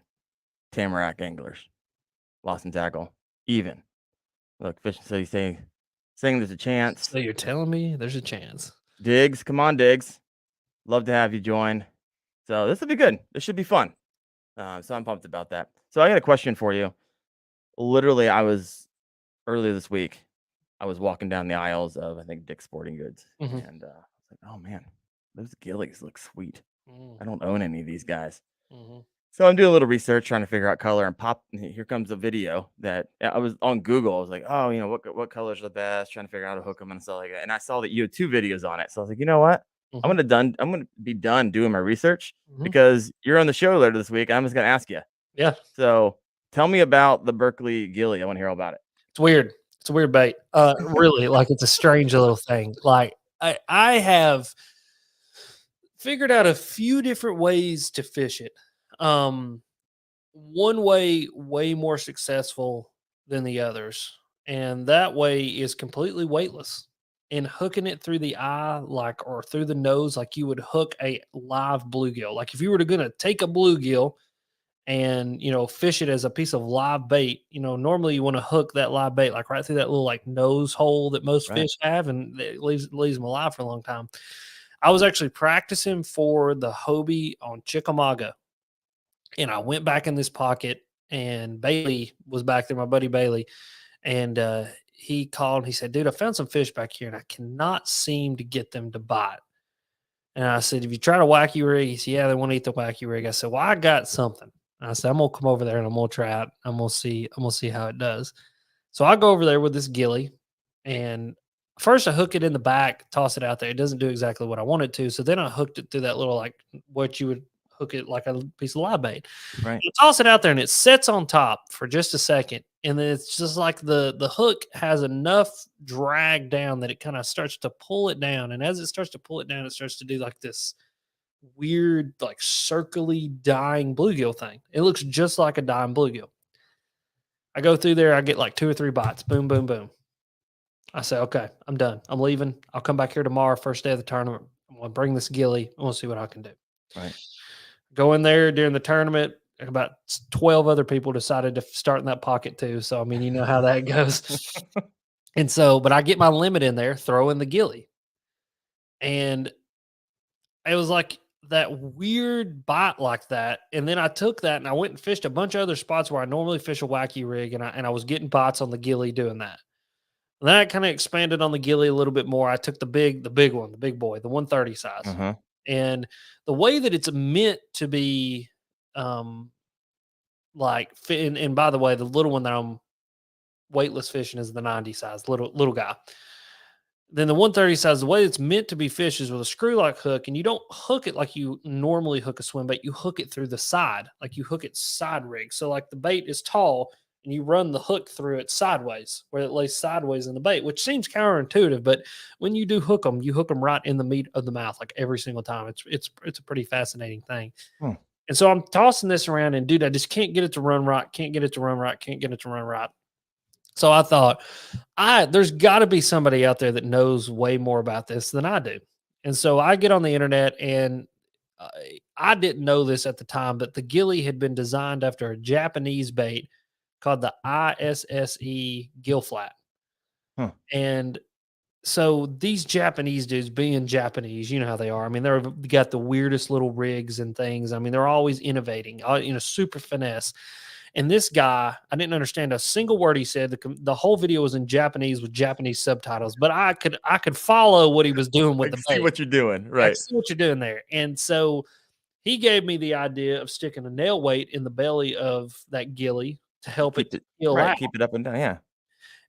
S1: Tamarack anglers. Lost and tackle. Even. Look, fishing. So you saying there's a chance.
S2: So you're telling me there's a chance.
S1: Diggs, come on, Diggs. Love to have you join. So this will be good. This should be fun. So I'm pumped about that. So I got a question for you. Literally, earlier this week, I was walking down the aisles of, I think, Dick's Sporting Goods.
S2: Mhm.
S1: And I was like, oh man, those Gillies look sweet.
S2: Mm,
S1: I don't own any of these guys.
S2: mhm.
S1: So I'm doing a little research trying to figure out color and here comes a video that I was on Google. I was like, oh, what colors are the best? Trying to figure out how to hook them and stuff like that. And I saw that you had 2 videos on it. So I was like, you know what? I'm gonna be done doing my research
S2: Mhm.
S1: because you're on the show later this week. I'm just gonna ask you.
S2: Yeah.
S1: So tell me about the Berkeley Gilly. I want to hear all about it.
S2: It's weird. It's a weird bait. Really, like it's a strange little thing. Like I have figured out a few different ways to fish it. One way more successful than the others, and that way is completely weightless. And hooking it through the eye, like or through the nose, like you would hook a live bluegill. Like if you were gonna take a bluegill and, fish it as a piece of live bait. Normally you want to hook that live bait like right through that little like nose hole that most
S1: Right.
S2: fish have, and it leaves them alive for a long time. I was actually practicing for the Hobie on Chickamauga, and I went back in this pocket, and Bailey was back there, my buddy Bailey, and he called. He said, "Dude, I found some fish back here, and I cannot seem to get them to bite." And I said, "Have you tried a wacky rig?" He said, "Yeah, they want to eat the wacky rig." I said, "Well, I got something." And I said, "I'm gonna come over there and I'm gonna try it. I'm gonna see. I'm gonna see how it does." So I go over there with this gilly, and first I hook it in the back, toss it out there. It doesn't do exactly what I want it to. So then I hooked it through that little like what you would hook it like a piece of live bait.
S1: Right.
S2: You toss it out there and it sits on top for just a second. And then it's just like the hook has enough drag down that it kind of starts to pull it down. And as it starts to pull it down, it starts to do like this weird, like circly dying bluegill thing. It looks just like a dying bluegill. I go through there, I get like 2 or 3 bites. Boom, boom, boom. I say, okay, I'm done. I'm leaving. I'll come back here tomorrow, first day of the tournament. I'm gonna bring this gilly. I'm gonna see what I can do.
S1: Right.
S2: Go in there during the tournament. About 12 other people decided to start in that pocket too. So I mean, you know how that goes. And so, but I get my limit in there, throw in the gilly. And it was like that weird bite like that. And then I took that and I went and fished a bunch of other spots where I normally fish a wacky rig, and I was getting bites on the gilly doing that. And then I kind of expanded on the gilly a little bit more. I took the big one, the big boy, the 130 size.
S1: Uh-huh.
S2: And the way that it's meant to be, um, and by the way, the little one that I'm weightless fishing is the 90 size, little guy. Then the 130 size, the way it's meant to be fished is with a screw lock hook, and you don't hook it like you normally hook a swim bait. You hook it through the side, like you hook it side rig. So like the bait is tall, and you run the hook through it sideways, where it lays sideways in the bait, which seems counterintuitive, but when you do hook them, you hook them right in the meat of the mouth, like every single time. It's a pretty fascinating thing.
S1: Hmm.
S2: And so I'm tossing this around, and dude, I just can't get it to run right. Can't get it to run right. Can't get it to run right. So I thought, there's got to be somebody out there that knows way more about this than I do. And so I get on the internet, and I didn't know this at the time, but the gilly had been designed after a Japanese bait called the ISSE gill flat.
S1: Huh.
S2: And so these Japanese dudes, being Japanese, you know how they are. I mean, they've got the weirdest little rigs and things. I mean, they're always innovating, super finesse. And this guy, I didn't understand a single word he said. The whole video was in Japanese with Japanese subtitles, but I could follow what he was doing with
S1: I
S2: the
S1: can see
S2: bait.
S1: what you're doing.
S2: I
S1: Right.
S2: could see what you're doing there. And so he gave me the idea of sticking a nail weight in the belly of that gilly to help it peel out.
S1: Keep it up and down. Yeah.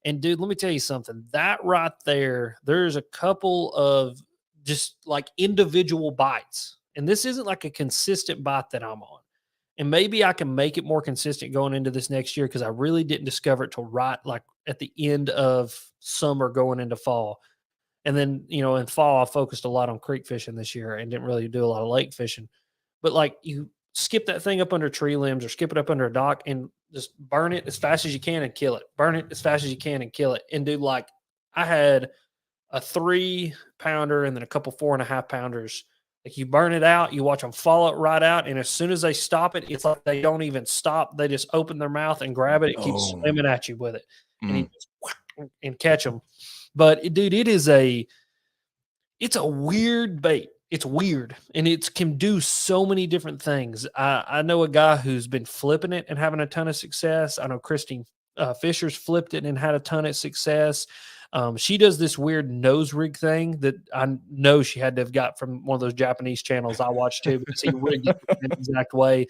S2: And dude, let me tell you something. That right there, there's a couple of just like individual bites. And this isn't like a consistent bite that I'm on. And maybe I can make it more consistent going into this next year, because I really didn't discover it till right like at the end of summer going into fall. And then, in fall, I focused a lot on creek fishing this year and didn't really do a lot of lake fishing. But like you skip that thing up under tree limbs or skip it up under a dock and just burn it as fast as you can and kill it. Burn it as fast as you can and kill it. And dude, like I had a 3-pounder and then a couple 4.5-pounders. Like you burn it out, you watch them fall it right out, and as soon as they stop it, it's like they don't even stop. They just open their mouth and grab it. It keeps swimming at you with it, and you just and catch them. But dude, it's a weird bait. It's weird, and it can do so many different things. I know a guy who's been flipping it and having a ton of success. I know Christine Fisher's flipped it and had a ton of success. She does this weird nose rig thing that I know she had to have got from one of those Japanese channels I watched too, because he rigged it the exact way.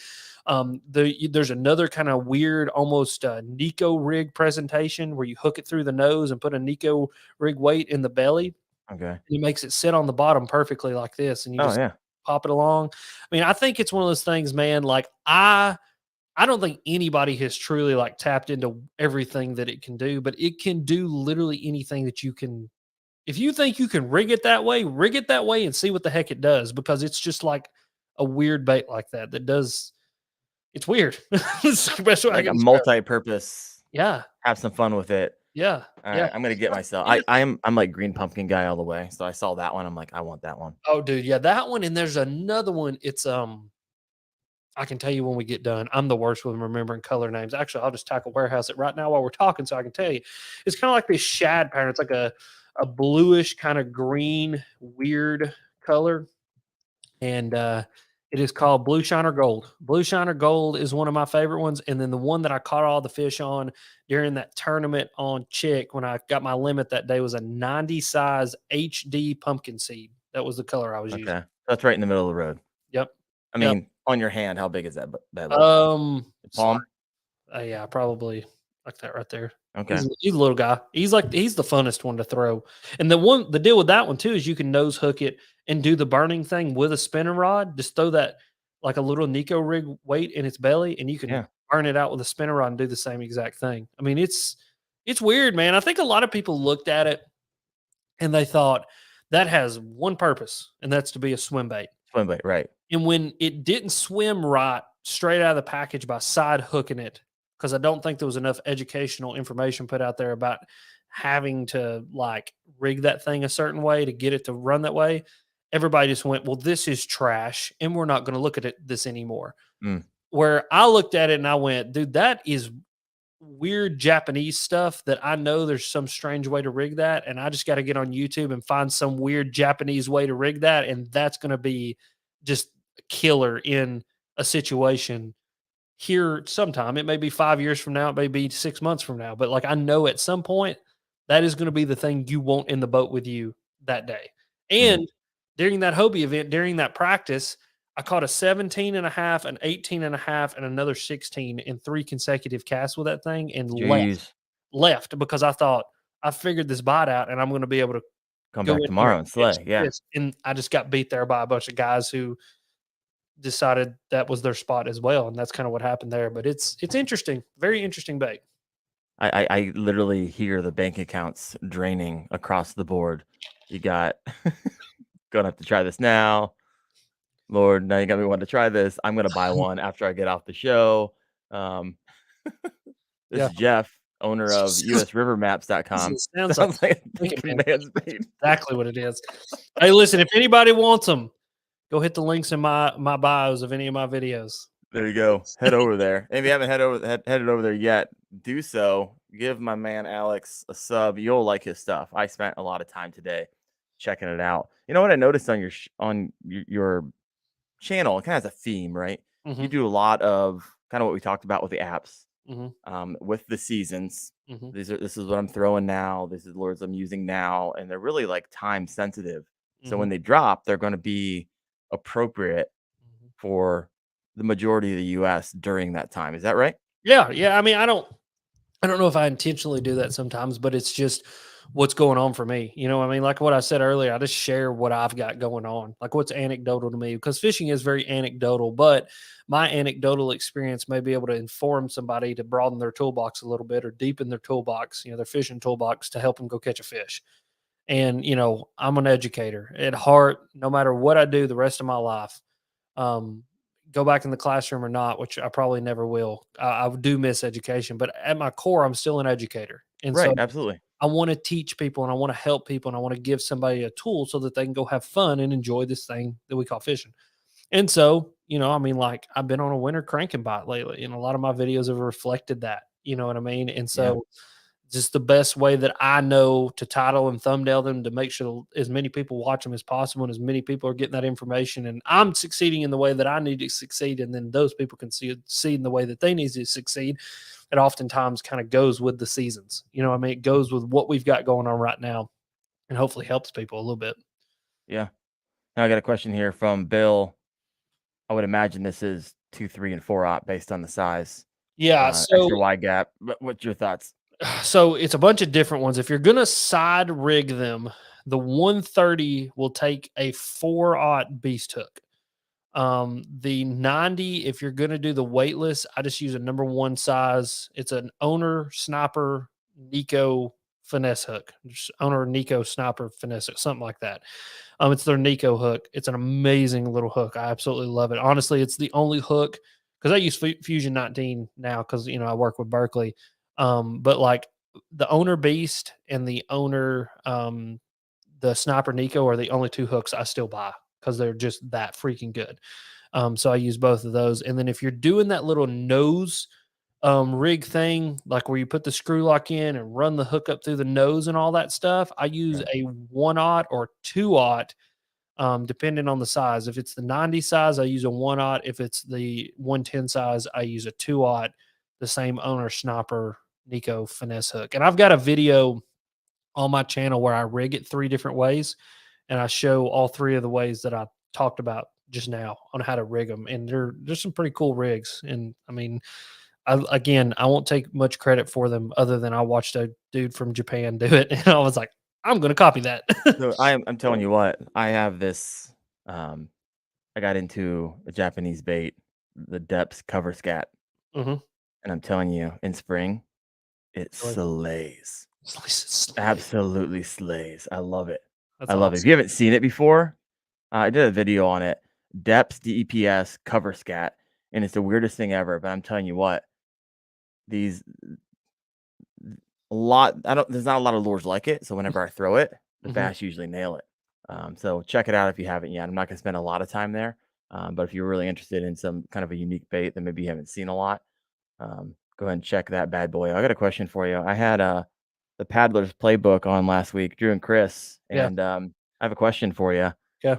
S2: There's another kind of weird, almost Nico rig presentation where you hook it through the nose and put a Nico rig weight in the belly.
S1: Okay.
S2: He makes it sit on the bottom perfectly like this, and you just
S1: yeah.
S2: pop it along. I mean, I think it's one of those things, man. Like I don't think anybody has truly like tapped into everything that it can do, but it can do literally anything that you can. If you think you can rig it that way and see what the heck it does, because it's just like a weird bait like that does. It's weird. It's the best way I
S1: Like a
S2: can describe it.
S1: multi-purpose.
S2: Yeah.
S1: Have some fun with it.
S2: Yeah.
S1: All
S2: Yeah.
S1: right, I'm gonna get myself. I'm like green pumpkin guy all the way. So I saw that one. I'm like, I want that one.
S2: Oh, dude. Yeah. That one. And there's another one. It's, I can tell you when we get done. I'm the worst with remembering color names. Actually, I'll just tackle warehouse it right now while we're talking so I can tell you. It's kind of like this shad pattern. It's like a bluish kind of green, weird color. And it is called Blue Shiner Gold. Blue Shiner Gold is one of my favorite ones. And then the one that I caught all the fish on during that tournament on Chick when I got my limit that day was a 90 size HD pumpkin seed. That was the color I was using.
S1: Okay. That's right in the middle of the road.
S2: Yep.
S1: I
S2: Yep.
S1: mean, on your hand, how big is that bad boy? Palm?
S2: Yeah, probably like that right there.
S1: Okay.
S2: He's a little guy. He's the funnest one to throw. And the deal with that one too is you can nose hook it and do the burning thing with a spinning rod. Just throw that like a little Nico rig weight in its belly, and you can burn it out with a spinning rod and do the same exact thing. I mean, it's weird, man. I think a lot of people looked at it and they thought that has one purpose, and that's to be a swim bait.
S1: Swim bait, right.
S2: And when it didn't swim right straight out of the package by side hooking it, because I don't think there was enough educational information put out there about having to like rig that thing a certain way to get it to run that way. Everybody just went, well, this is trash, and we're not going to look at this anymore. Where I looked at it and I went, dude, that is weird Japanese stuff that I know there's some strange way to rig that. And I just got to get on YouTube and find some weird Japanese way to rig that. And that's going to be just a killer in a situation here sometime. It may be 5 years from now, it may be 6 months from now, but like I know at some point that is going to be the thing you want in the boat with you that day. And during that Hobie event, during that practice, I caught a 17 and a half, an 18 and a half, and another 16 in 3 consecutive casts with that thing and left because I thought I figured this bite out and I'm going to be able to
S1: come back tomorrow and slay. Yeah.
S2: And I just got beat there by a bunch of guys who decided that was their spot as well. And that's kind of what happened there. But it's interesting. Very interesting bait.
S1: I literally hear the bank accounts draining across the board. You got gonna have to try this now. Lord, now you got me wanting to try this. I'm gonna buy one after I get off the show. This is Jeff, owner of usrivermaps.com.
S2: Sounds like man's bait. Exactly what it is. Hey, listen, if anybody wants them, go hit the links in my bios of any of my videos.
S1: There you go. Head over there. If you haven't headed over there yet, do so. Give my man Alex a sub. You'll like his stuff. I spent a lot of time today checking it out. You know what I noticed on your channel? It kind of has a theme, right? You do a lot of kind of what we talked about with the apps, with the seasons. This is what I'm throwing now. This is the lures I'm using now, and they're really like time sensitive. So when they drop, they're going to be appropriate for the majority of the US during that time. Is that right?
S2: Yeah. I mean, I don't know if I intentionally do that sometimes, but it's just what's going on for me. You know what I mean? Like what I said earlier, I just share what I've got going on, like what's anecdotal to me, because fishing is very anecdotal, but my anecdotal experience may be able to inform somebody to broaden their toolbox a little bit or deepen their toolbox, their fishing toolbox, to help them go catch a fish. And, I'm an educator at heart, no matter what I do the rest of my life. Go back in the classroom or not, which I probably never will. I do miss education, but at my core, I'm still an educator. And
S1: right,
S2: so
S1: absolutely.
S2: I want to teach people and I want to help people and I want to give somebody a tool so that they can go have fun and enjoy this thing that we call fishing. And so, I mean, like I've been on a winter cranking bite lately, and a lot of my videos have reflected that, you know what I mean? And so just the best way that I know to title and thumbnail them to make sure as many people watch them as possible and as many people are getting that information and I'm succeeding in the way that I need to succeed, and then those people can succeed in the way that they need to succeed. It oftentimes kind of goes with the seasons. You know what I mean? It goes with what we've got going on right now and hopefully helps people a little bit.
S1: Yeah. Now I got a question here from Bill. I would imagine this is 2, 3, and 4/0 based on the size.
S2: Yeah. So
S1: extra wide gap. What's your thoughts?
S2: So it's a bunch of different ones. If you're going to side rig them, the 130 will take a 4/0 beast hook. The 90, if you're going to do the weightless, I just use a number 1 size. It's an owner sniper Nico finesse hook. Just owner Nico sniper finesse hook, something like that. It's their Nico hook. It's an amazing little hook. I absolutely love it. Honestly, it's the only hook, because I use Fusion 19 now because I work with Berkeley. But like the owner beast and the owner the sniper Nico are the only 2 hooks I still buy because they're just that freaking good. So I use both of those. And then if you're doing that little nose rig thing, like where you put the screw lock in and run the hook up through the nose and all that stuff, I use a 1/0 or 2/0, depending on the size. If it's the 90 size, I use a 1/0. If it's the 110 size, I use a 2/0, the same owner Sniper Nico finesse hook. And I've got a video on my channel where I rig it 3 different ways, and I show all 3 of the ways that I talked about just now on how to rig them. And there's some pretty cool rigs. And I mean, I won't take much credit for them other than I watched a dude from Japan do it, and I was like, I'm going to copy that.
S1: So I'm telling you what, I have this. I got into a Japanese bait, the Depths cover scat,
S2: Mhm.
S1: and I'm telling you, in spring, it
S2: Really?
S1: slays.
S2: Slices.
S1: Absolutely slays. I love it.
S2: That's
S1: I love it. If
S2: awesome.
S1: you haven't seen it before, I did a video on it. Depths DEPS cover scat, and it's the weirdest thing ever. But I'm telling you what, these a lot. I don't. There's not a lot of lures like it. So whenever I throw it, the
S2: Mhm.
S1: bass usually nail it. So check it out if you haven't yet. I'm not gonna spend a lot of time there, but if you're really interested in some kind of a unique bait that maybe you haven't seen a lot, go ahead and check that bad boy. I got a question for you. I had the Paddler's Playbook on last week, Drew and Chris,
S2: Yeah.
S1: and I have a question for you.
S2: Yeah.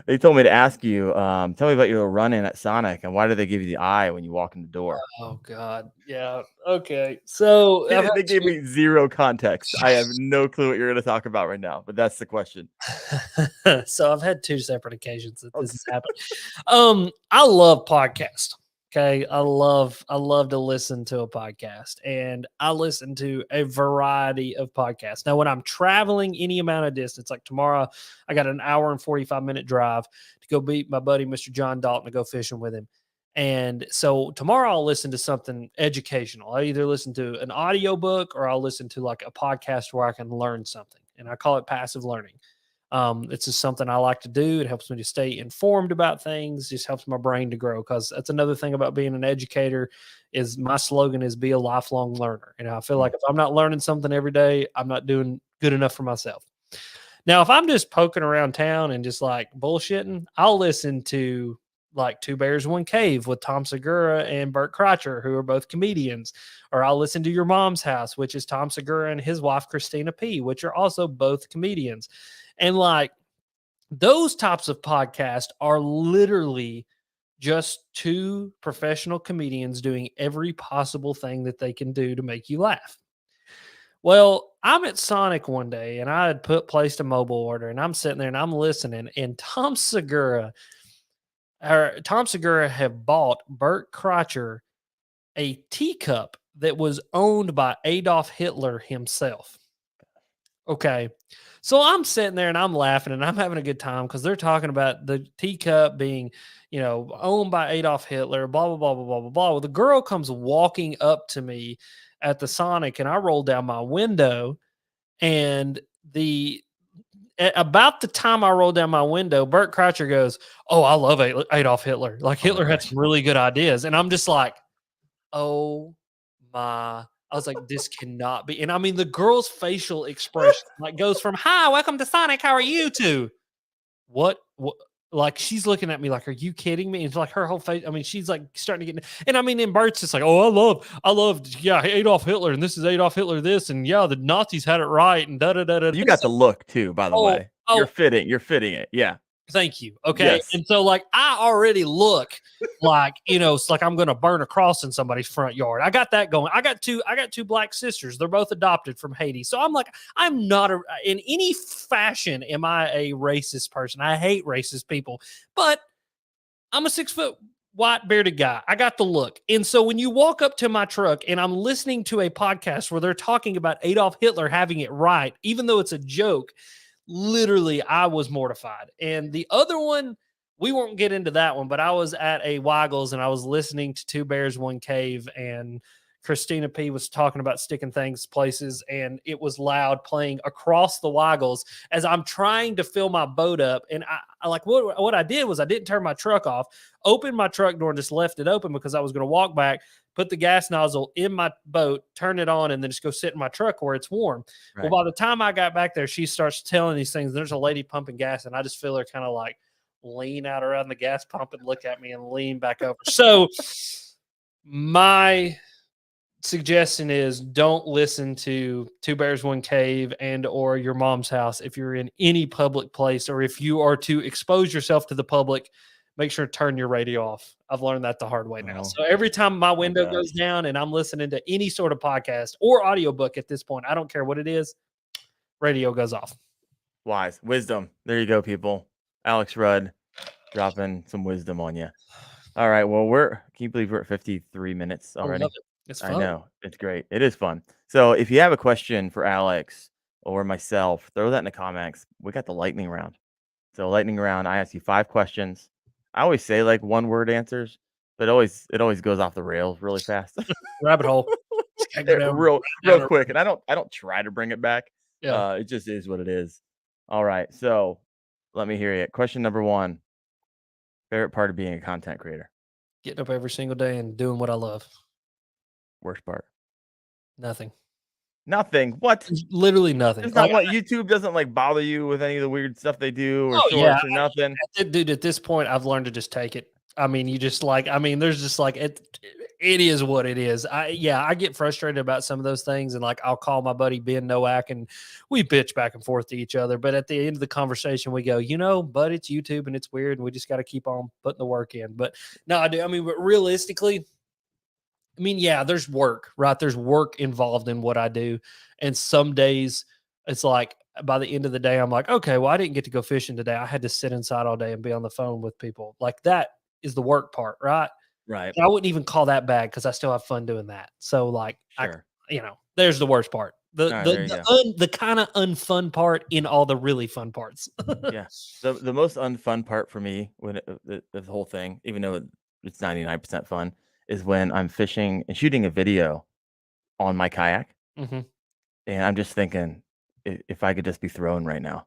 S1: They told me to ask you, tell me about your run-in at Sonic, and why do they give you the eye when you walk in the door?
S2: Oh god. Yeah. Okay. So I've
S1: They gave
S2: had
S1: me zero context. I have no clue what you're going to talk about right now, but that's the question.
S2: 2 so I've had 2 separate occasions that this
S1: Okay.
S2: has happened. I love podcasts. Okay. I love to listen to a podcast, and I listen to a variety of podcasts. Now, when I'm traveling any amount of distance, like tomorrow, I got an hour and 45-minute drive to go meet my buddy, Mr. John Dalton, to go fishing with him. And so tomorrow I'll listen to something educational. I either listen to an audio book or I'll listen to like a podcast where I can learn something. And I call it passive learning. It's just something I like to do. It helps me to stay informed about things, just helps my brain to grow. Because that's another thing about being an educator is my slogan is be a lifelong learner. And I feel like
S1: Mm.
S2: if I'm not learning something every day, I'm not doing good enough for myself. Now, if I'm just poking around town and just like bullshitting, I'll listen to like Two Bears, One Cave with Tom Segura and Bert Crotcher, who are both comedians. Or I'll listen to Your Mom's House, which is Tom Segura and his wife, Christina P., which are also both comedians. And like those types of podcasts are literally just 2 professional comedians doing every possible thing that they can do to make you laugh. Well, I'm at Sonic one day and I had placed a mobile order, and I'm sitting there and I'm listening, and Tom Segura had bought Bert Crotcher a teacup that was owned by Adolf Hitler himself. Okay. So I'm sitting there and I'm laughing and I'm having a good time because they're talking about the teacup being, owned by Adolf Hitler, blah, blah, blah, blah, blah, blah, blah. Well, the girl comes walking up to me at the Sonic, and I roll down my window, and about the time I roll down my window, Bert Kreischer goes, "Oh, I love Adolf Hitler. Like
S1: Oh my
S2: Hitler had
S1: gosh.
S2: some really good ideas." And I'm just like, "Oh my." I was like, "This cannot be." And I mean, the girl's facial expression like goes from "Hi, welcome to Sonic. How are you?" to what like she's looking at me like, "Are you kidding me?" And it's like her whole face. I mean, she's like starting to get, and I mean, in Bert's just like, "Oh, I love, yeah, Adolf Hitler, and this is Adolf Hitler, this, and yeah, the Nazis had it right, and da da da da."
S1: You got the look too, by the
S2: Oh,
S1: way.
S2: oh,
S1: You're fitting it. Yeah.
S2: thank you. Okay.
S1: Yes.
S2: And so like I already look like, it's like I'm gonna burn a cross in somebody's front yard. I got that going. I got two black sisters. They're both adopted from Haiti. So I'm like, I'm not in any fashion am I a racist person. I hate racist people, but I'm a 6 foot white bearded guy. I got the look. And so when you walk up to my truck and I'm listening to a podcast where they're talking about Adolf Hitler having it right, even though it's a joke, literally I was mortified. And the other one, we won't get into that one, but I was at a Weigels and I was listening to Two Bears, One Cave, and Christina P was talking about sticking things places, and it was loud playing across the Weigels as I'm trying to fill my boat up. And I like what I did was I didn't turn my truck off, opened my truck door and just left it open because I was going to walk back, put the gas nozzle in my boat, turn it on, and then just go sit in my truck where it's warm. Well,
S1: Right.
S2: by the time I got back there, she starts telling these things. There's a lady pumping gas, and I just feel her kind of like lean out around the gas pump and look at me and lean back over. So my suggestion is don't listen to Two Bears One Cave and or Your Mom's House if you're in any public place, or if you are to expose yourself to the public, make sure to turn your radio off. I've learned that the hard way now. So every time my window goes down and I'm listening to any sort of podcast or audiobook at this point, I don't care what it is, radio goes off.
S1: Wise wisdom. There you go, people. Alex Rudd dropping some wisdom on you. All right. Well, can you believe we're at 53 minutes already?
S2: I love it. It's fun.
S1: I know. It's great. It is fun. So if you have a question for Alex or myself, throw that in the comments. We got the lightning round. So lightning round, I ask you 5 questions. I always say like 1-word answers, but it always goes off the rails really fast.
S2: Rabbit hole.
S1: real quick. And I don't try to bring it back.
S2: Yeah.
S1: It just is what it is. All right. So let me hear it. Question number 1. Favorite part of being a content creator?
S2: Getting up every single day and doing what I love.
S1: Worst part?
S2: Nothing.
S1: Nothing. What?
S2: Literally nothing.
S1: It's not what YouTube doesn't like bother you with any of the weird stuff they do or shorts or nothing.
S2: Dude, at this point, I've learned to just take it. I mean, you just like, I mean, there's just like it is what it is. I get frustrated about some of those things, and like I'll call my buddy Ben Nowak and we bitch back and forth to each other. But at the end of the conversation, we go, bud, it's YouTube and it's weird, and we just got to keep on putting the work in. But no, I do. I mean, but realistically, I mean, yeah, there's work, right? There's work involved in what I do. And some days it's like by the end of the day, I'm like, okay, well, I didn't get to go fishing today. I had to sit inside all day and be on the phone with people. Like that is the work part, right?
S1: Right.
S2: And I wouldn't even call that bad because I still have fun doing that. So like,
S1: sure.
S2: There's the worst part. The kind of unfun part in all the really fun parts.
S1: Yeah. The most unfun part for me when the whole thing, even though it's 99% fun, is when I'm fishing and shooting a video on my kayak.
S2: Mm-hmm.
S1: And I'm just thinking if I could just be thrown right now.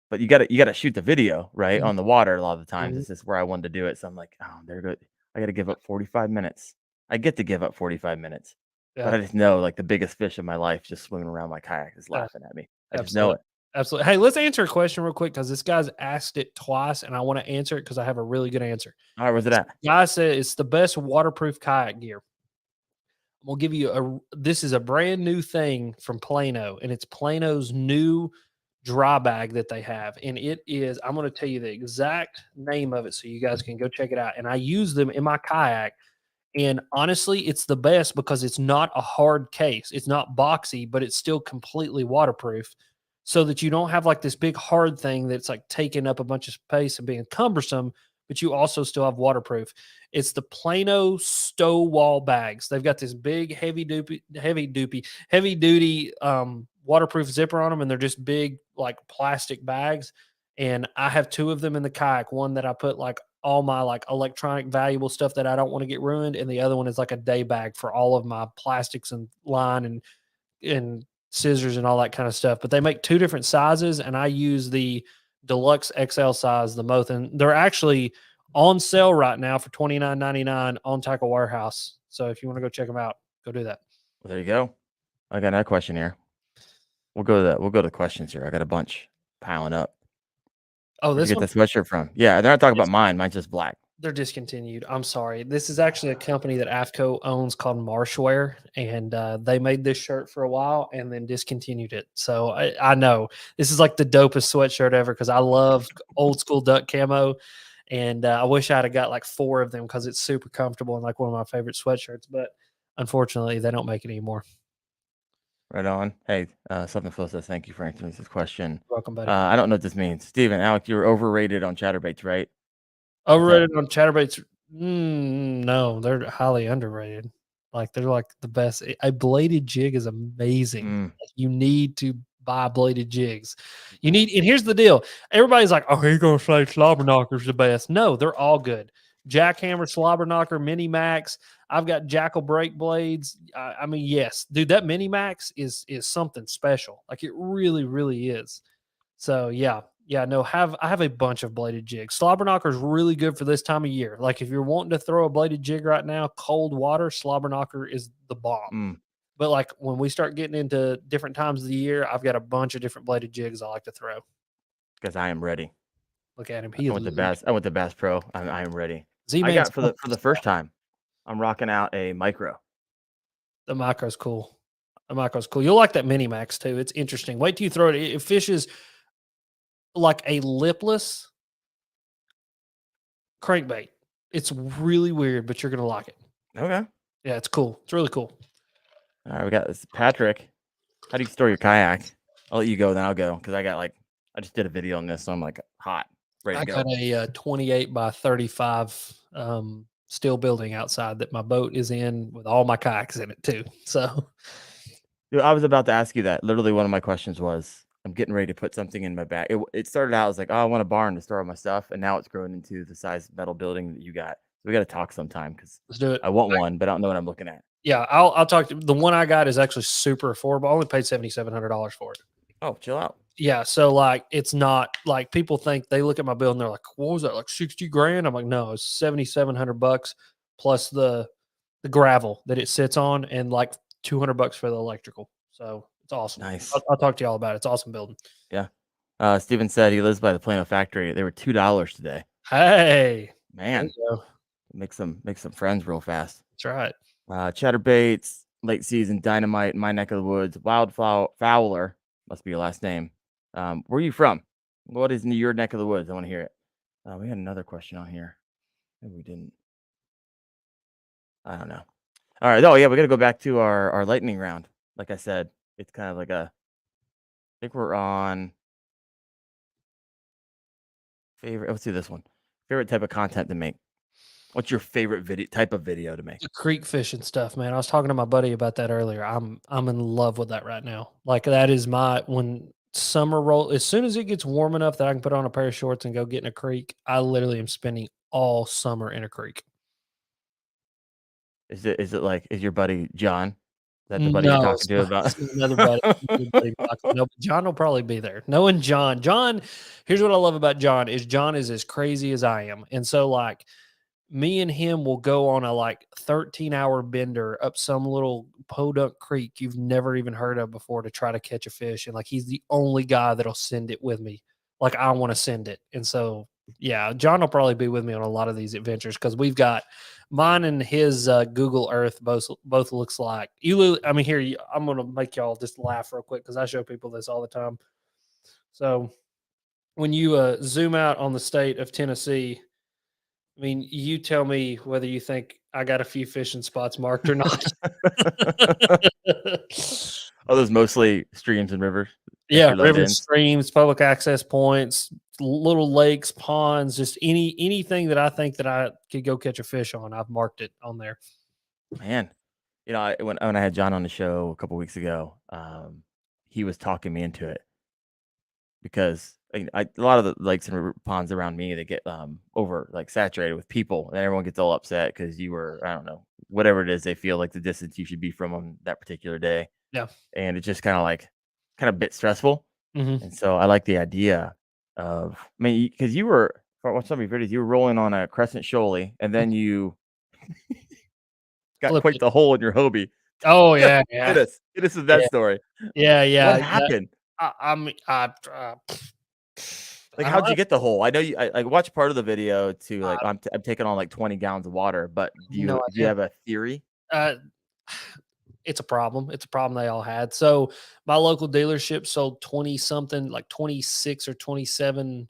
S1: But you gotta shoot the video, right?
S2: Mm-hmm.
S1: On the water a lot of the times.
S2: Mm-hmm.
S1: This is where I wanted to do it. So I'm like, oh, there goes. I gotta give up 45 minutes. I get to give up 45 minutes. Yeah. But I just know like the biggest fish of my life just swimming around my kayak is laughing at me. I just know it.
S2: Absolutely. Hey, let's answer a question real quick because this guy's asked it twice and I want to answer it because I have a really good answer.
S1: All right, where's it at?
S2: Guy said it's the best waterproof kayak gear. I'm gonna give you this is a brand new thing from Plano, and it's Plano's new dry bag that they have. And it is, I'm gonna tell you the exact name of it so you guys can go check it out. And I use them in my kayak. And honestly, it's the best because it's not a hard case. It's not boxy, but it's still completely waterproof so that you don't have like this big hard thing that's like taking up a bunch of space and being cumbersome, but you also still have waterproof. It's the Plano Stow Wall bags. They've got this big heavy duty waterproof zipper on them, and they're just big like plastic bags. And I have 2 of them in the kayak. One that I put like all my like electronic valuable stuff that I don't want to get ruined, and the other one is like a day bag for all of my plastics and line and scissors and all that kind of stuff. But they make 2 different sizes, and I use the deluxe XL size the most, and they're actually on sale right now for $29.99 on Tackle Warehouse. So if you want to go check them out, go do that.
S1: Well, there you go. I got another question here. We'll go to the questions here. I got a bunch piling up.
S2: Oh,
S1: this get the sweatshirt from? Yeah, they're not talking about mine. Mine's just black.
S2: They're discontinued. I'm sorry. This is actually a company that AFCO owns called Marshwear, and they made this shirt for a while and then discontinued it. So I know this is like the dopest sweatshirt ever because I love old school duck camo, and I wish I'd have got like 4 of them because it's super comfortable and like one of my favorite sweatshirts. But unfortunately, they don't make it anymore.
S1: Right on. Hey, something Phil says, thank you for answering this question.
S2: You're welcome, buddy.
S1: I don't know what this means. Steven, Alex, you're overrated on chatterbaits, right?
S2: Overrated on chatterbaits? No, they're highly underrated. Like they're like the best. A bladed jig is amazing. Like, you need to buy bladed jigs. And here's the deal. Everybody's like, oh, you're gonna say slobber knocker's the best. No, they're all good. Jackhammer, slobber knocker, mini max. I've got jackal brake blades. I mean, yes, dude, that mini max is something special. Like it really, really is. So yeah, no, I have a bunch of bladed jigs. Slobber knocker is really good for this time of year. Like if you're wanting to throw a bladed jig right now, cold water, slobber knocker is the bomb. But like when we start getting into different times of the year, I've got a bunch of different bladed jigs I like to throw.
S1: Because I am ready.
S2: Look at him.
S1: I went the Bass Pro. I'm ready. I
S2: Z-Man's
S1: got for the first time, I'm rocking out a micro.
S2: the micro's cool. The micro's cool. You'll like that Mini Max too. It's interesting. Wait till you throw it. It fishes like a lipless crankbait. It's really weird, but you're gonna like it.
S1: Okay.
S2: Yeah, it's cool. It's really cool.
S1: All right, we got this. Patrick, how do you store your kayak? I'll let you go, then I'll go because I just did a video on this, so I'm like hot, ready to go.
S2: I got a 28 by 35 steel building outside that my boat is in with all my kayaks in it too. So,
S1: Dude, I was about to ask you that. Literally, one of my questions was, I'm getting ready to put something in my bag. It started out as like, oh, I want a barn to store all my stuff, and now it's grown into the size of metal building that you got. So we got to talk sometime because
S2: let's do it.
S1: I want one, but I don't know what I'm looking at.
S2: Yeah, I'll talk to the one I got is actually super affordable. I only paid $7,700 for it.
S1: Oh, chill out.
S2: Yeah, so like it's not like people think they look at my bill and they're like, "What was that? Like 60 grand?" I'm like, "No, it's $7,700 plus the gravel that it sits on and like $200 for the electrical." So it's awesome.
S1: Nice.
S2: I'll talk to y'all about it. It's awesome building.
S1: Yeah. Steven said he lives by the Plano factory. They were $2 today.
S2: Hey,
S1: Man,
S2: go.
S1: make some friends real fast.
S2: That's right.
S1: Chatterbaits, late season dynamite in my neck of the woods. Fowler must be your last name. Where are you from? What is in your neck of the woods? I want to hear it. We had another question on here. Maybe we didn't. I don't know. All right. Oh yeah, we got to go back to our lightning round. Like I said, it's kind of like I think we're on favorite. Let's do this one. Favorite type of content to make. What's your favorite type of video to make?
S2: The creek fishing stuff, man. I was talking to my buddy about that earlier. I'm in love with that right now. Like that is my when summer roll as soon as it gets warm enough that I can put on a pair of shorts and go get in a creek, I literally am spending all summer in a creek.
S1: Is it like is your buddy John? Is that the buddy you're
S2: No,
S1: talking to about?
S2: it's another buddy. No, but John will probably be there. Knowing John, here's what I love about John is as crazy as I am. And so like me and him will go on a like 13-hour bender up some little podunk creek you've never even heard of before to try to catch a fish. And like he's the only guy that'll send it with me. Like I want to send it. And so yeah, John will probably be with me on a lot of these adventures because we've got mine and his Google Earth both looks like you. I mean, here I'm gonna make y'all just laugh real quick because I show people this all the time. So when you zoom out on the state of Tennessee, I mean, you tell me whether you think I got a few fishing spots marked or not.
S1: Oh, those mostly streams and rivers.
S2: Yeah, rivers, streams, public access points, little lakes, ponds, just anything that I think that I could go catch a fish on. I've marked it on there.
S1: Man, you know, when I had John on the show a couple weeks ago, he was talking me into it because a lot of the lakes and river ponds around me they get over like saturated with people, and everyone gets all upset because you were I don't know whatever it is they feel like the distance you should be from on that particular day.
S2: Yeah,
S1: and it's just kind of a bit stressful.
S2: mm-hmm.
S1: And so I like the idea of, I mean, because you were, for watch some of your videos, you were rolling on a crescent shoalie, and then you got
S2: Flipped
S1: quite
S2: it.
S1: the hole in your Hobie.
S2: Oh yeah, yeah.
S1: Hit us with that story.
S2: Yeah.
S1: What happened? Like, how'd you get the hole? I know you. I watched part of the video to like. I'm taking on like 20 gallons of water, but do you have a theory?
S2: It's a problem. It's a problem they all had. So my local dealership sold 20 something, like 26 or 27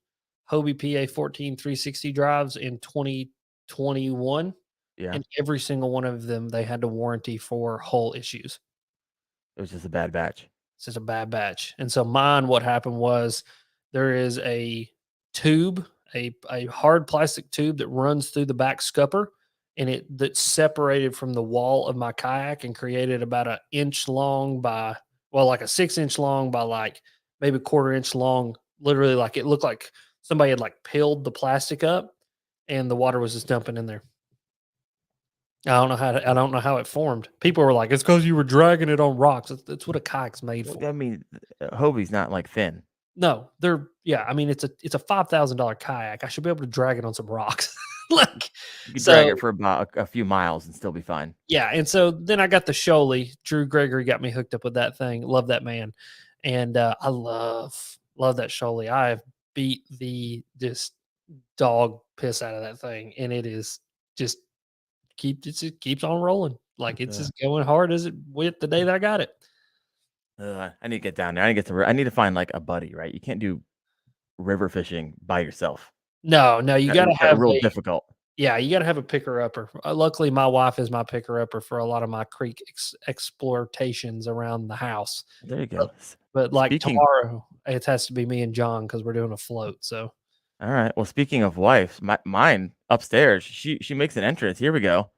S2: Hobie PA 14 360 drives in 2021.
S1: Yeah,
S2: And every single one of them, they had to warranty for hull issues.
S1: it was just a bad batch.
S2: It's just a bad batch. And so mine, what happened was there is a tube, a hard plastic tube that runs through the back scupper and that's separated from the wall of my kayak and created about an inch long by, well, like a 6-inch long by like maybe a 1/4 inch long. Literally, like it looked like somebody had like peeled the plastic up and the water was just dumping in there. I don't know how it formed. People were like, "It's because you were dragging it on rocks." That's what a kayak's made for.
S1: I mean, Hobie's not like thin.
S2: No, I mean, it's a $5,000 kayak. I should be able to drag it on some rocks. Like,
S1: you can drag it for about a few miles and still be fine.
S2: Yeah, and so then I got the Shoalie. Drew Gregory got me hooked up with that thing. Love that man, and I love that Shoalie. I have beat the just dog piss out of that thing, and it is just it keeps on rolling. Like, it's
S1: Ugh,
S2: just going hard as it went the day that I got it.
S1: I need to get down there. I need to find like a buddy, right? You can't do river fishing by yourself.
S2: No, no, you gotta
S1: That
S2: have
S1: real
S2: a
S1: difficult.
S2: yeah, you gotta have a picker-upper. Luckily, my wife is my picker-upper for a lot of my creek explorations around the house.
S1: There you
S2: But
S1: go.
S2: but, like,
S1: Speaking,
S2: tomorrow, it has to be me and John because 'cause we're doing a float, so
S1: all right. Well, speaking of wives, mine upstairs, she makes an entrance. Here we go.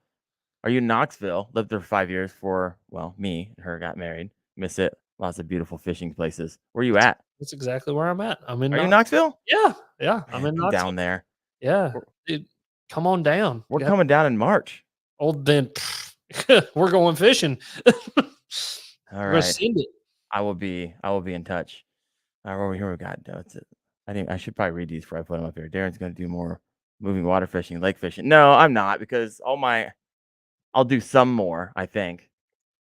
S1: Are you in Knoxville? Lived there for 5 years for, well, me and her got married. Miss it. Lots of beautiful fishing places. Where you
S2: that's
S1: at?
S2: that's exactly where I'm at. I'm in
S1: Are you in
S2: Knox
S1: Knoxville?
S2: Yeah, yeah, I'm
S1: Man,
S2: in
S1: I'm
S2: Knoxville.
S1: down there.
S2: Yeah,
S1: We're,
S2: dude, come on down.
S1: we're
S2: Yeah,
S1: coming down in March.
S2: old then we're going fishing.
S1: All
S2: We're gonna
S1: right.
S2: send it.
S1: I will be in touch. Over here we got that's it. I should probably read these before I put them up here. Darren's gonna do more moving water fishing, lake fishing. No, I'm not because I'll do some more, I think.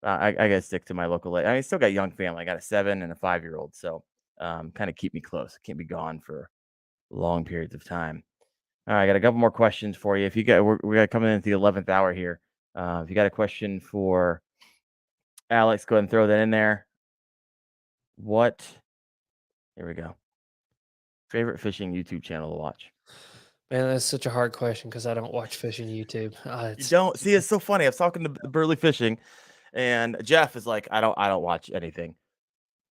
S1: I gotta stick to my local lake. I mean, I still got a young family. I got a 7 and a 5-year-old, so kind of keep me close. I can't be gone for long periods of time. All right, I got a couple more questions for you. If you got, we got coming into the 11th hour here. If you got a question for Alex, go ahead and throw that in there. What? Here we go. Favorite fishing YouTube channel to watch?
S2: Man, that's such a hard question because I don't watch fishing YouTube.
S1: You
S2: It's
S1: don't see. It's so funny. I was talking to the Burley Fishing, and Jeff is like, I don't watch anything,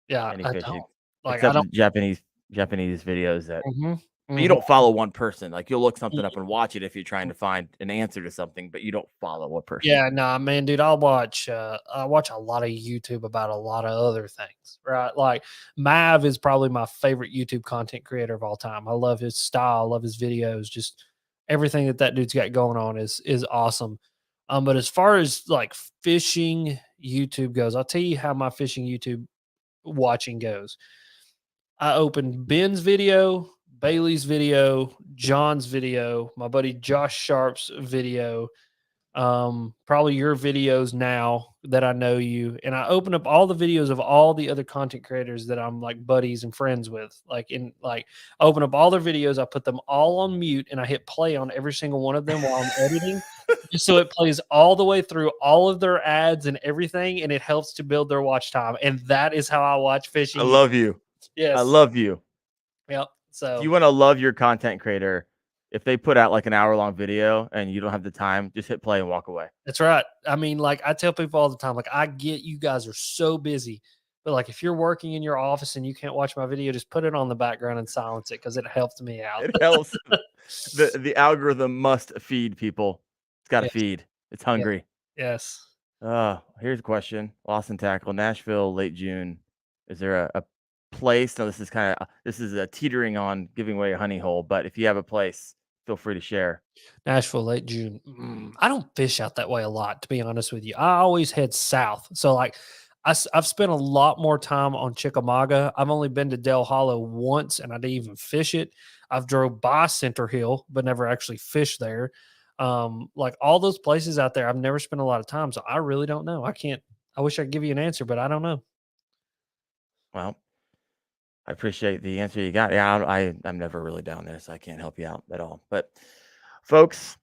S2: yeah,
S1: any
S2: I don't.
S1: fishing,
S2: Like, I
S1: except
S2: don't.
S1: the Japanese videos that.
S2: Mhm,
S1: But you
S2: mhm.
S1: don't follow one person. Like you'll look something up and watch it if you're trying to find an answer to something, but you don't follow a person.
S2: Yeah, nah, man, dude, I watch a lot of YouTube about a lot of other things, right? Like, Mav is probably my favorite YouTube content creator of all time. I love his style, I love his videos, just everything that dude's got going on is awesome. But as far as, like, fishing YouTube goes, I'll tell you how my fishing YouTube watching goes. I opened Ben's video, Bailey's video, John's video, my buddy Josh Sharp's video, probably your videos now that I know you. And I open up all the videos of all the other content creators that I'm like buddies and friends with. I open up all their videos, I put them all on mute and I hit play on every single one of them while I'm editing. Just so it plays all the way through all of their ads and everything, and it helps to build their watch time. And that is how I watch
S1: I
S2: fishing.
S1: love you. I
S2: Yes.
S1: love you.
S2: Yep.
S1: If
S2: So
S1: you want to love your content creator, if they put out like an hour-long video and you don't have the time, just hit play and walk away.
S2: that's right. I mean, like I tell people all the time, like I get you guys are so busy, but like if you're working in your office and you can't watch my video, just put it on the background and silence it because it helps me out.
S1: It helps. The algorithm must feed people. It's got to
S2: Yes.
S1: feed. It's
S2: Yeah.
S1: hungry.
S2: Yes.
S1: Here's a question. Lost and Tackle, Nashville, late June. Is there a place? No, this is a teetering on giving away a honey hole, but if you have a place, feel free to share.
S2: Nashville, late June. I don't fish out that way a lot, to be honest with you. I always head south. So, like, I've spent a lot more time on Chickamauga. I've only been to Del Hollow once, and I didn't even fish it. I've drove by Center Hill, but never actually fished there. Like all those places out there, I've never spent a lot of time, so I really don't know. I can't. I wish I could give you an answer, but I don't know.
S1: Well, I appreciate the answer you got. Yeah, I'm never really down there, so I can't help you out at all. But folks,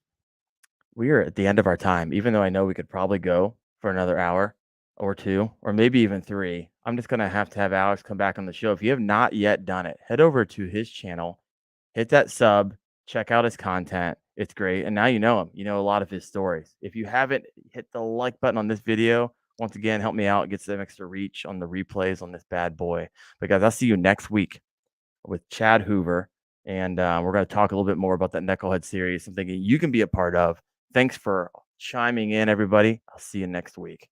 S1: we are at the end of our time. Even though I know we could probably go for another hour or two, or maybe even 3, I'm just gonna have to have Alex come back on the show. If you have not yet done it, head over to his channel, hit that sub, check out his content. It's great. And now you know him. You know a lot of his stories. If you haven't, hit the like button on this video. Once again, help me out, get some extra reach on the replays on this bad boy. But guys, I'll see you next week with Chad Hoover. And we're going to talk a little bit more about that Knucklehead series, something you can be a part of. Thanks for chiming in, everybody. I'll see you next week.